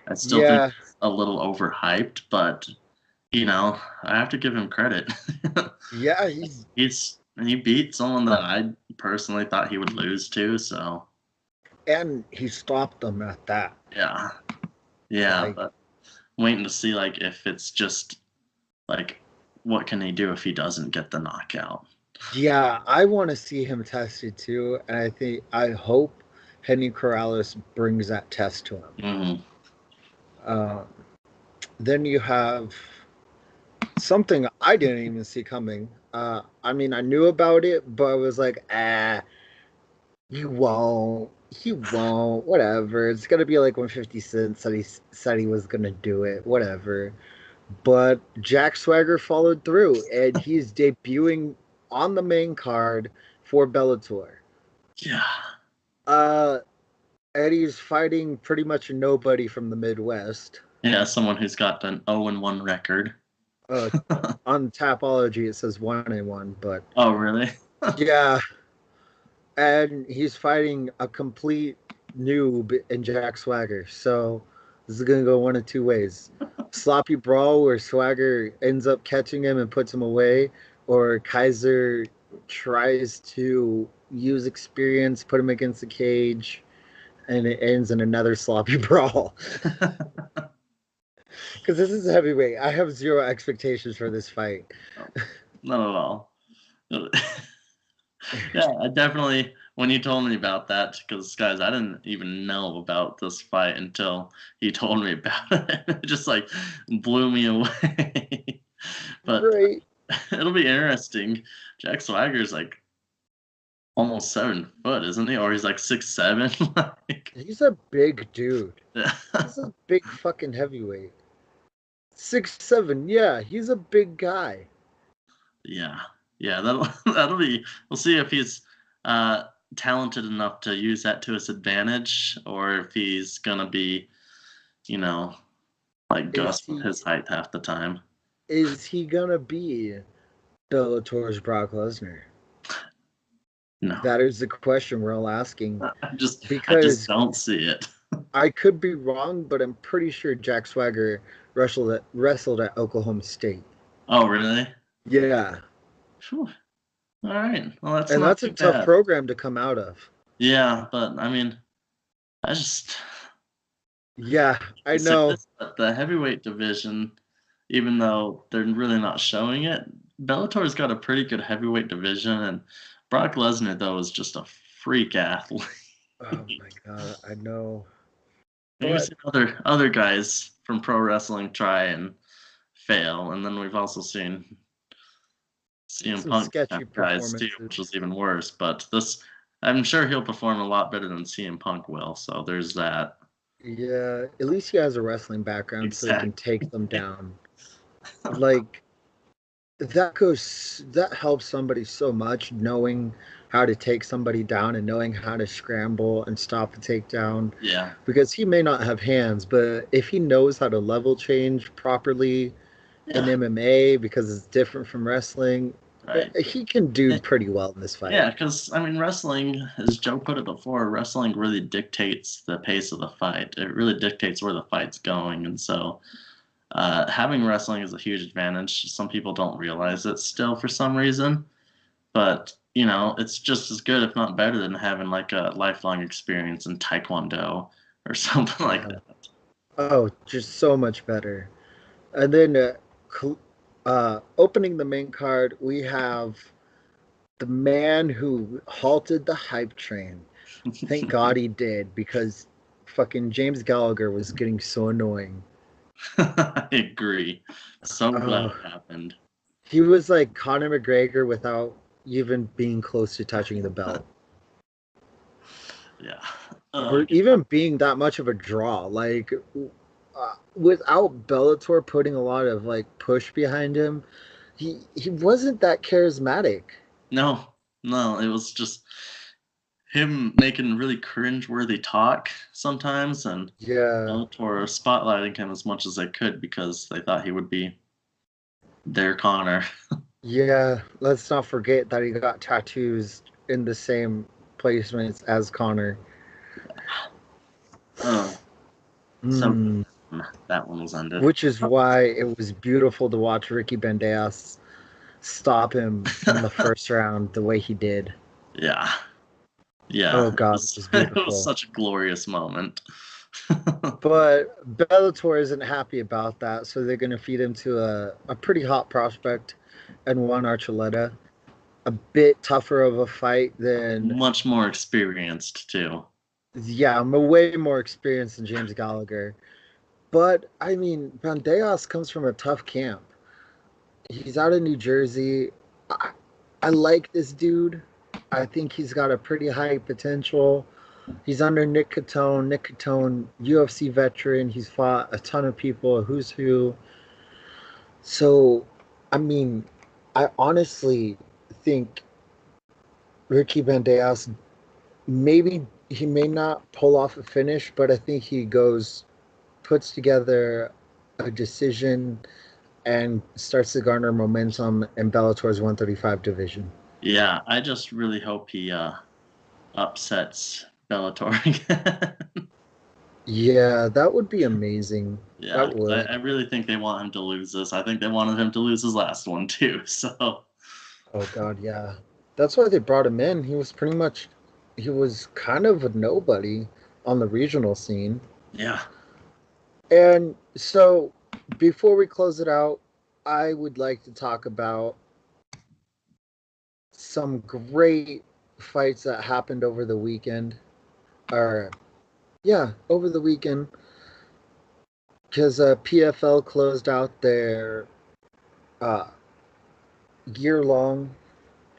[SPEAKER 2] I still think
[SPEAKER 1] Yeah,
[SPEAKER 2] he's a little overhyped, but I have to give him credit.
[SPEAKER 1] yeah,
[SPEAKER 2] He beat someone that I personally thought he would lose to, so
[SPEAKER 1] and he stopped them at that.
[SPEAKER 2] yeah. Yeah,
[SPEAKER 1] Like,
[SPEAKER 2] but waiting to see like if it's just like what can he do if he doesn't get the knockout.
[SPEAKER 1] yeah, I want to see him tested too, and I hope Henry Corrales brings that test to him.
[SPEAKER 2] Mhm.
[SPEAKER 1] Uh, then you have something I didn't even see coming. I mean, I knew about it, but I was like, you won't. He won't. Whatever. It's gonna be like when 50 Cent said he was gonna do it. Whatever. But Jack Swagger followed through, and he's debuting on the main card for Bellator.
[SPEAKER 2] Yeah.
[SPEAKER 1] Uh, Eddie's fighting pretty much a nobody from the Midwest.
[SPEAKER 2] Yeah, someone who's got an 0-1 record.
[SPEAKER 1] Uh, on Tapology it says 1-1, but
[SPEAKER 2] Oh, really?
[SPEAKER 1] yeah, and he's fighting a complete noob in Jack Swagger. So this is gonna go one of two ways: sloppy brawl where Swagger ends up catching him and puts him away, or Kaiser tries to use experience, put him against the cage, and it ends in another sloppy brawl. Because this is heavyweight. I have zero expectations for this fight.
[SPEAKER 2] No, not at all. Yeah, I definitely when you told me about that, because guys, I didn't even know about this fight until he told me about it. It just like blew me away. But
[SPEAKER 1] Right.
[SPEAKER 2] it'll be interesting. Jack Swagger's like almost 7 foot, isn't he? Or he's like 6'7". Like,
[SPEAKER 1] He's a big dude.
[SPEAKER 2] yeah.
[SPEAKER 1] He's a big fucking heavyweight. 6'7". Yeah, he's a big guy.
[SPEAKER 2] Yeah, yeah, that'll be. We'll see if he's uh, talented enough to use that to his advantage, or if he's gonna be, you know, like
[SPEAKER 1] Is
[SPEAKER 2] Gus with
[SPEAKER 1] he
[SPEAKER 2] his height half the time.
[SPEAKER 1] is he gonna be Bellator's Brock Lesnar?
[SPEAKER 2] No,
[SPEAKER 1] That is the question we're all asking.
[SPEAKER 2] I just
[SPEAKER 1] Because
[SPEAKER 2] don't see it.
[SPEAKER 1] I could be wrong, but I'm pretty sure Jack Swagger wrestled at Oklahoma State.
[SPEAKER 2] Oh, really?
[SPEAKER 1] Yeah,
[SPEAKER 2] Phew. All right. Well, that's
[SPEAKER 1] and
[SPEAKER 2] not
[SPEAKER 1] that's a
[SPEAKER 2] too
[SPEAKER 1] tough
[SPEAKER 2] bad.
[SPEAKER 1] program to come out of.
[SPEAKER 2] Yeah, but I mean, I just
[SPEAKER 1] Yeah, I
[SPEAKER 2] to say
[SPEAKER 1] know.
[SPEAKER 2] this, but the heavyweight division, even though they're really not showing it, Bellator's got a pretty good heavyweight division, and Brock Lesnar though is just a freak athlete.
[SPEAKER 1] Oh my God, I know.
[SPEAKER 2] And we've
[SPEAKER 1] But
[SPEAKER 2] seen other guys from pro wrestling try and fail, and then we've also seen CM
[SPEAKER 1] some
[SPEAKER 2] Punk
[SPEAKER 1] sketchy
[SPEAKER 2] guys too, which
[SPEAKER 1] performances.
[SPEAKER 2] was even worse. But this, I'm sure he'll perform a lot better than CM Punk will. So there's that.
[SPEAKER 1] Yeah, at least he has a wrestling background so he can
[SPEAKER 2] Exactly.
[SPEAKER 1] take them down. Like that helps somebody so much knowing how to take somebody down and knowing how to scramble and stop a takedown
[SPEAKER 2] Yeah.
[SPEAKER 1] because he may not have hands, but if he knows how to level change properly in
[SPEAKER 2] Yeah.
[SPEAKER 1] MMA because it's different from wrestling,
[SPEAKER 2] Right.
[SPEAKER 1] he can do pretty well in this fight.
[SPEAKER 2] Yeah, because I mean, wrestling, as Joe put it before, wrestling really dictates the pace of the fight. It really dictates where the fight's going, and so having wrestling is a huge advantage. Some people don't realize it still for some reason, but it's just as good, if not better, than having like a lifelong experience in Taekwondo or something like
[SPEAKER 1] Yeah.
[SPEAKER 2] that.
[SPEAKER 1] Oh, just so much better. And then opening the main card, we have the man who halted the hype train. Thank God he did because fucking James Gallagher was getting so annoying.
[SPEAKER 2] I agree. So glad
[SPEAKER 1] Oh,
[SPEAKER 2] it happened.
[SPEAKER 1] he was like Conor McGregor without even being close to touching the belt
[SPEAKER 2] Yeah.
[SPEAKER 1] or even being that much of a draw. Like without Bellator putting a lot of like push behind him, he wasn't that charismatic.
[SPEAKER 2] No, no, it was just him making really cringe-worthy talk sometimes, and
[SPEAKER 1] Yeah.
[SPEAKER 2] Bellator spotlighting him as much as they could because they thought he would be their Connor.
[SPEAKER 1] Yeah, let's not forget that he got tattoos in the same placements as Connor.
[SPEAKER 2] Oh, so
[SPEAKER 1] Mm.
[SPEAKER 2] that one was ended.
[SPEAKER 1] Which is why it was beautiful to watch Ricky Bandejas stop him in the first round the way he did.
[SPEAKER 2] Yeah, yeah,
[SPEAKER 1] Oh God, it was
[SPEAKER 2] it was
[SPEAKER 1] beautiful.
[SPEAKER 2] such a glorious moment.
[SPEAKER 1] But Bellator isn't happy about that, so they're going to feed him to a pretty hot prospect and Juan Archuleta. A bit tougher of a fight than,
[SPEAKER 2] Much more experienced too.
[SPEAKER 1] yeah, I'm a way more experienced than James Gallagher. But I mean, Bandejas comes from a tough camp. He's out of New Jersey. I, I like this dude. I think he's got a pretty high potential. He's under Nick Catone. Nick Catone, UFC veteran. He's fought a ton of people, who's who. So, I mean, I honestly think Ricky Bandejas maybe he may not pull off a finish, but I think he puts together a decision and starts to garner momentum in Bellator's 135 division.
[SPEAKER 2] Yeah, I just really hope he upsets Bellator again.
[SPEAKER 1] Yeah, that would be amazing.
[SPEAKER 2] Yeah,
[SPEAKER 1] That
[SPEAKER 2] 'cause I
[SPEAKER 1] would.
[SPEAKER 2] really think they want him to lose this. I think they wanted him to lose his last one too. So
[SPEAKER 1] Oh God, yeah. That's why they brought him in. He was kind of a nobody on the regional scene.
[SPEAKER 2] yeah,
[SPEAKER 1] And so before we close it out, I would like to talk about some great fights that happened over the weekend. Or yeah, over the weekend because PFL closed out their uh, year-long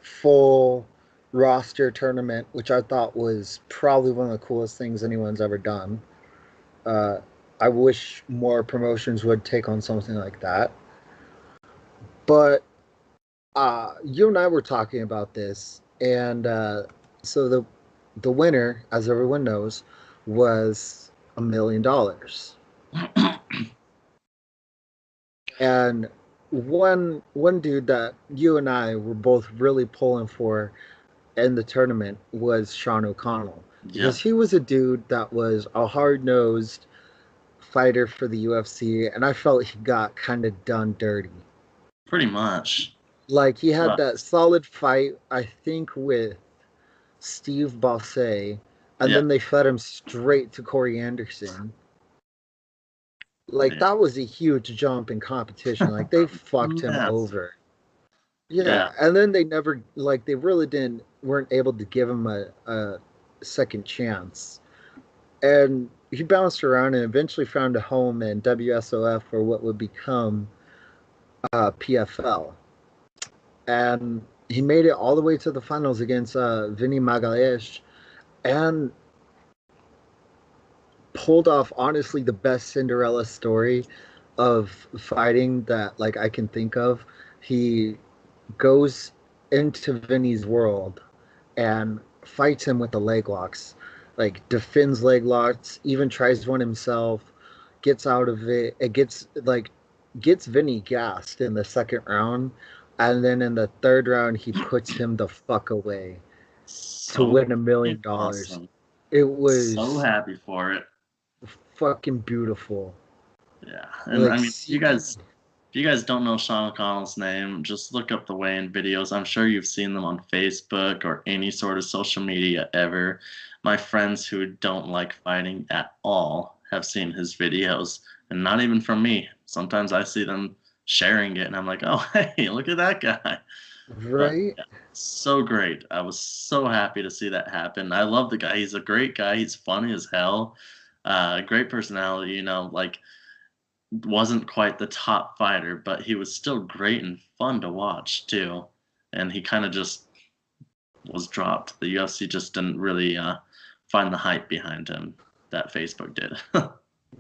[SPEAKER 1] full roster tournament, which I thought was probably one of the coolest things anyone's ever done. Uh, I wish more promotions would take on something like that. But you and I were talking about this, and so the winner, as everyone knows, was $1 million. And one dude that you and I were both really pulling for in the tournament was Sean O'Connell. because
[SPEAKER 2] Yep,
[SPEAKER 1] he was a dude that was a hard-nosed fighter for the UFC, and I felt he got kind of done dirty.
[SPEAKER 2] pretty much.
[SPEAKER 1] Like he had
[SPEAKER 2] But
[SPEAKER 1] that solid fight, I think, with Steve Bossé, and
[SPEAKER 2] yeah,
[SPEAKER 1] then they fed him straight to Corey Anderson. Like
[SPEAKER 2] yeah,
[SPEAKER 1] that was a huge jump in competition. Like they fucked him
[SPEAKER 2] yes,
[SPEAKER 1] over.
[SPEAKER 2] yeah,
[SPEAKER 1] Yeah, and then they never like they really didn't weren't able to give him a second chance. And he bounced around and eventually found a home in WSOF or what would become PFL. And he made it all the way to the finals against Vinny Magalhaes and pulled off honestly the best Cinderella story of fighting that like I can think of. He goes into Vinny's world and fights him with the leg locks, like defends leg locks, even tries one himself, gets out of it. It gets Vinny gassed in the second round, and then in the third round he puts him the fuck away to
[SPEAKER 2] so
[SPEAKER 1] win $1
[SPEAKER 2] freaking
[SPEAKER 1] million.
[SPEAKER 2] awesome.
[SPEAKER 1] It
[SPEAKER 2] So
[SPEAKER 1] was
[SPEAKER 2] happy for it.
[SPEAKER 1] fucking beautiful.
[SPEAKER 2] Yeah, and I
[SPEAKER 1] Like
[SPEAKER 2] mean,
[SPEAKER 1] seeing
[SPEAKER 2] if you guys don't know Sean O'Connell's name, just look up the weigh-in videos. I'm sure you've seen them on Facebook or any sort of social media ever. My friends who don't like fighting at all have seen his videos, and not even from me. Sometimes I see them sharing it, and I'm like, oh, hey, look at that guy. But
[SPEAKER 1] right,
[SPEAKER 2] yeah, so great. I was so happy to see that happen. I love the guy. He's a great guy. He's funny as hell. Great personality. Like wasn't quite the top fighter, but he was still great and fun to watch too. And he kind of just was dropped. The UFC just didn't really find the hype behind him that Facebook did.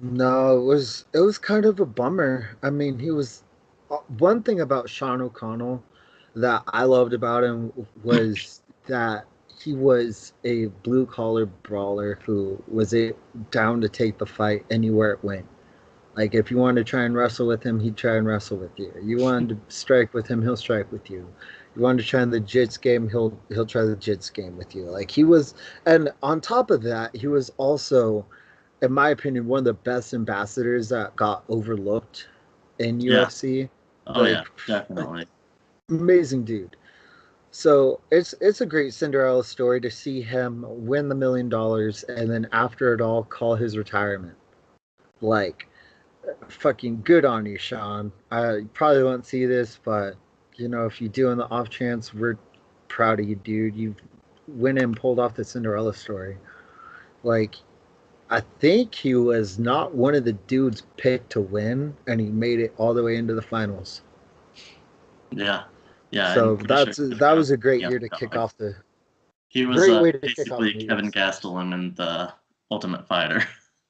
[SPEAKER 1] no, it was kind of a bummer. I mean, he was one thing about Sean O'Connell that I loved about him was that he was a blue collar brawler who was down to take the fight anywhere it went. Like if you wanted to try and wrestle with him, he'd try and wrestle with you. You wanted to strike with him, he'll strike with you. You wanted to try the jits game, he'll try the jits game with you. Like he was, and on top of that, he was also, in my opinion, one of the best ambassadors that got overlooked in
[SPEAKER 2] Yeah.
[SPEAKER 1] UFC.
[SPEAKER 2] Oh
[SPEAKER 1] Like
[SPEAKER 2] yeah, definitely.
[SPEAKER 1] amazing dude. So it's a great Cinderella story to see him win the $1 million and then after it all call his retirement. Like fucking good on you, Sean. I probably won't see this, but if you do in the off chance, we're proud of you, dude. You went and pulled off the Cinderella story. Like, I think he was not one of the dudes picked to win, and he made it all the way into the finals.
[SPEAKER 2] Yeah. Yeah,
[SPEAKER 1] So
[SPEAKER 2] I'm pretty sure he could have
[SPEAKER 1] that
[SPEAKER 2] gone
[SPEAKER 1] was a great
[SPEAKER 2] against
[SPEAKER 1] year to
[SPEAKER 2] a
[SPEAKER 1] kick
[SPEAKER 2] guy.
[SPEAKER 1] off the
[SPEAKER 2] He was
[SPEAKER 1] great way to kick off
[SPEAKER 2] basically
[SPEAKER 1] the
[SPEAKER 2] Kevin
[SPEAKER 1] UFC.
[SPEAKER 2] Gastelum in the Ultimate Fighter.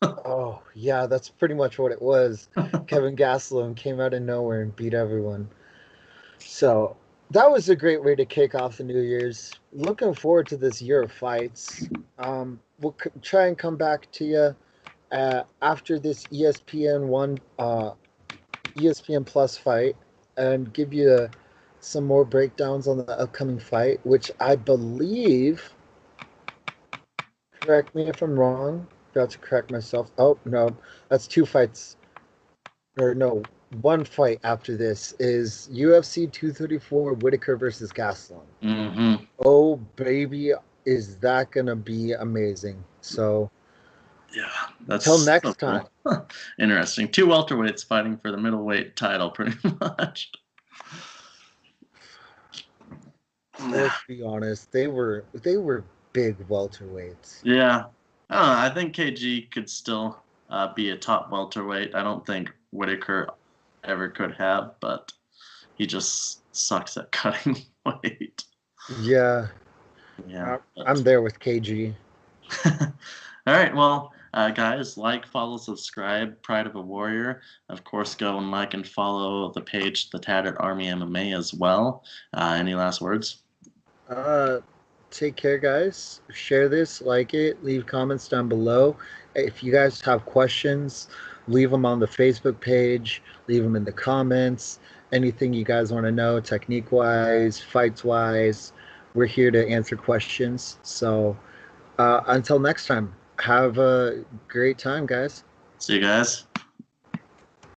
[SPEAKER 1] Oh yeah, that's pretty much what it was. Kevin Gastelum came out of nowhere and beat everyone. So that was a great way to kick off the New Year's. Looking forward to this year of fights. We'll try and come back to you after this ESPN Plus fight and give you some more breakdowns on the upcoming fight, which I believe. Correct me if I'm wrong. About to correct myself. Oh no, that's two fights. Or no, one fight after this is UFC 234 Whitaker versus Gastelum.
[SPEAKER 2] Hmm.
[SPEAKER 1] Oh baby, is that gonna be amazing? So
[SPEAKER 2] Yeah,
[SPEAKER 1] till
[SPEAKER 2] that's so
[SPEAKER 1] next time.
[SPEAKER 2] cool. Interesting. Two welterweights fighting for the middleweight title, pretty much.
[SPEAKER 1] Let's be honest, they were big welterweights.
[SPEAKER 2] Yeah. I don't know. I think KG could still be a top welterweight. I don't think Whitaker ever could have, but he just sucks at cutting weight.
[SPEAKER 1] Yeah,
[SPEAKER 2] Yeah.
[SPEAKER 1] I'm
[SPEAKER 2] But
[SPEAKER 1] there with KG.
[SPEAKER 2] all right. Well, guys, like, follow, subscribe. Pride of a Warrior. Of course, go and like and follow the page, the Tattered Army MMA, as well. Any last words?
[SPEAKER 1] Uh, Take care, guys. Share this, like it, leave comments down below. If you guys have questions, leave them on the Facebook page, leave them in the comments. Anything you guys want to know, technique wise, fights wise, we're here to answer questions. So Until next time, have a great time, guys.
[SPEAKER 2] See you guys.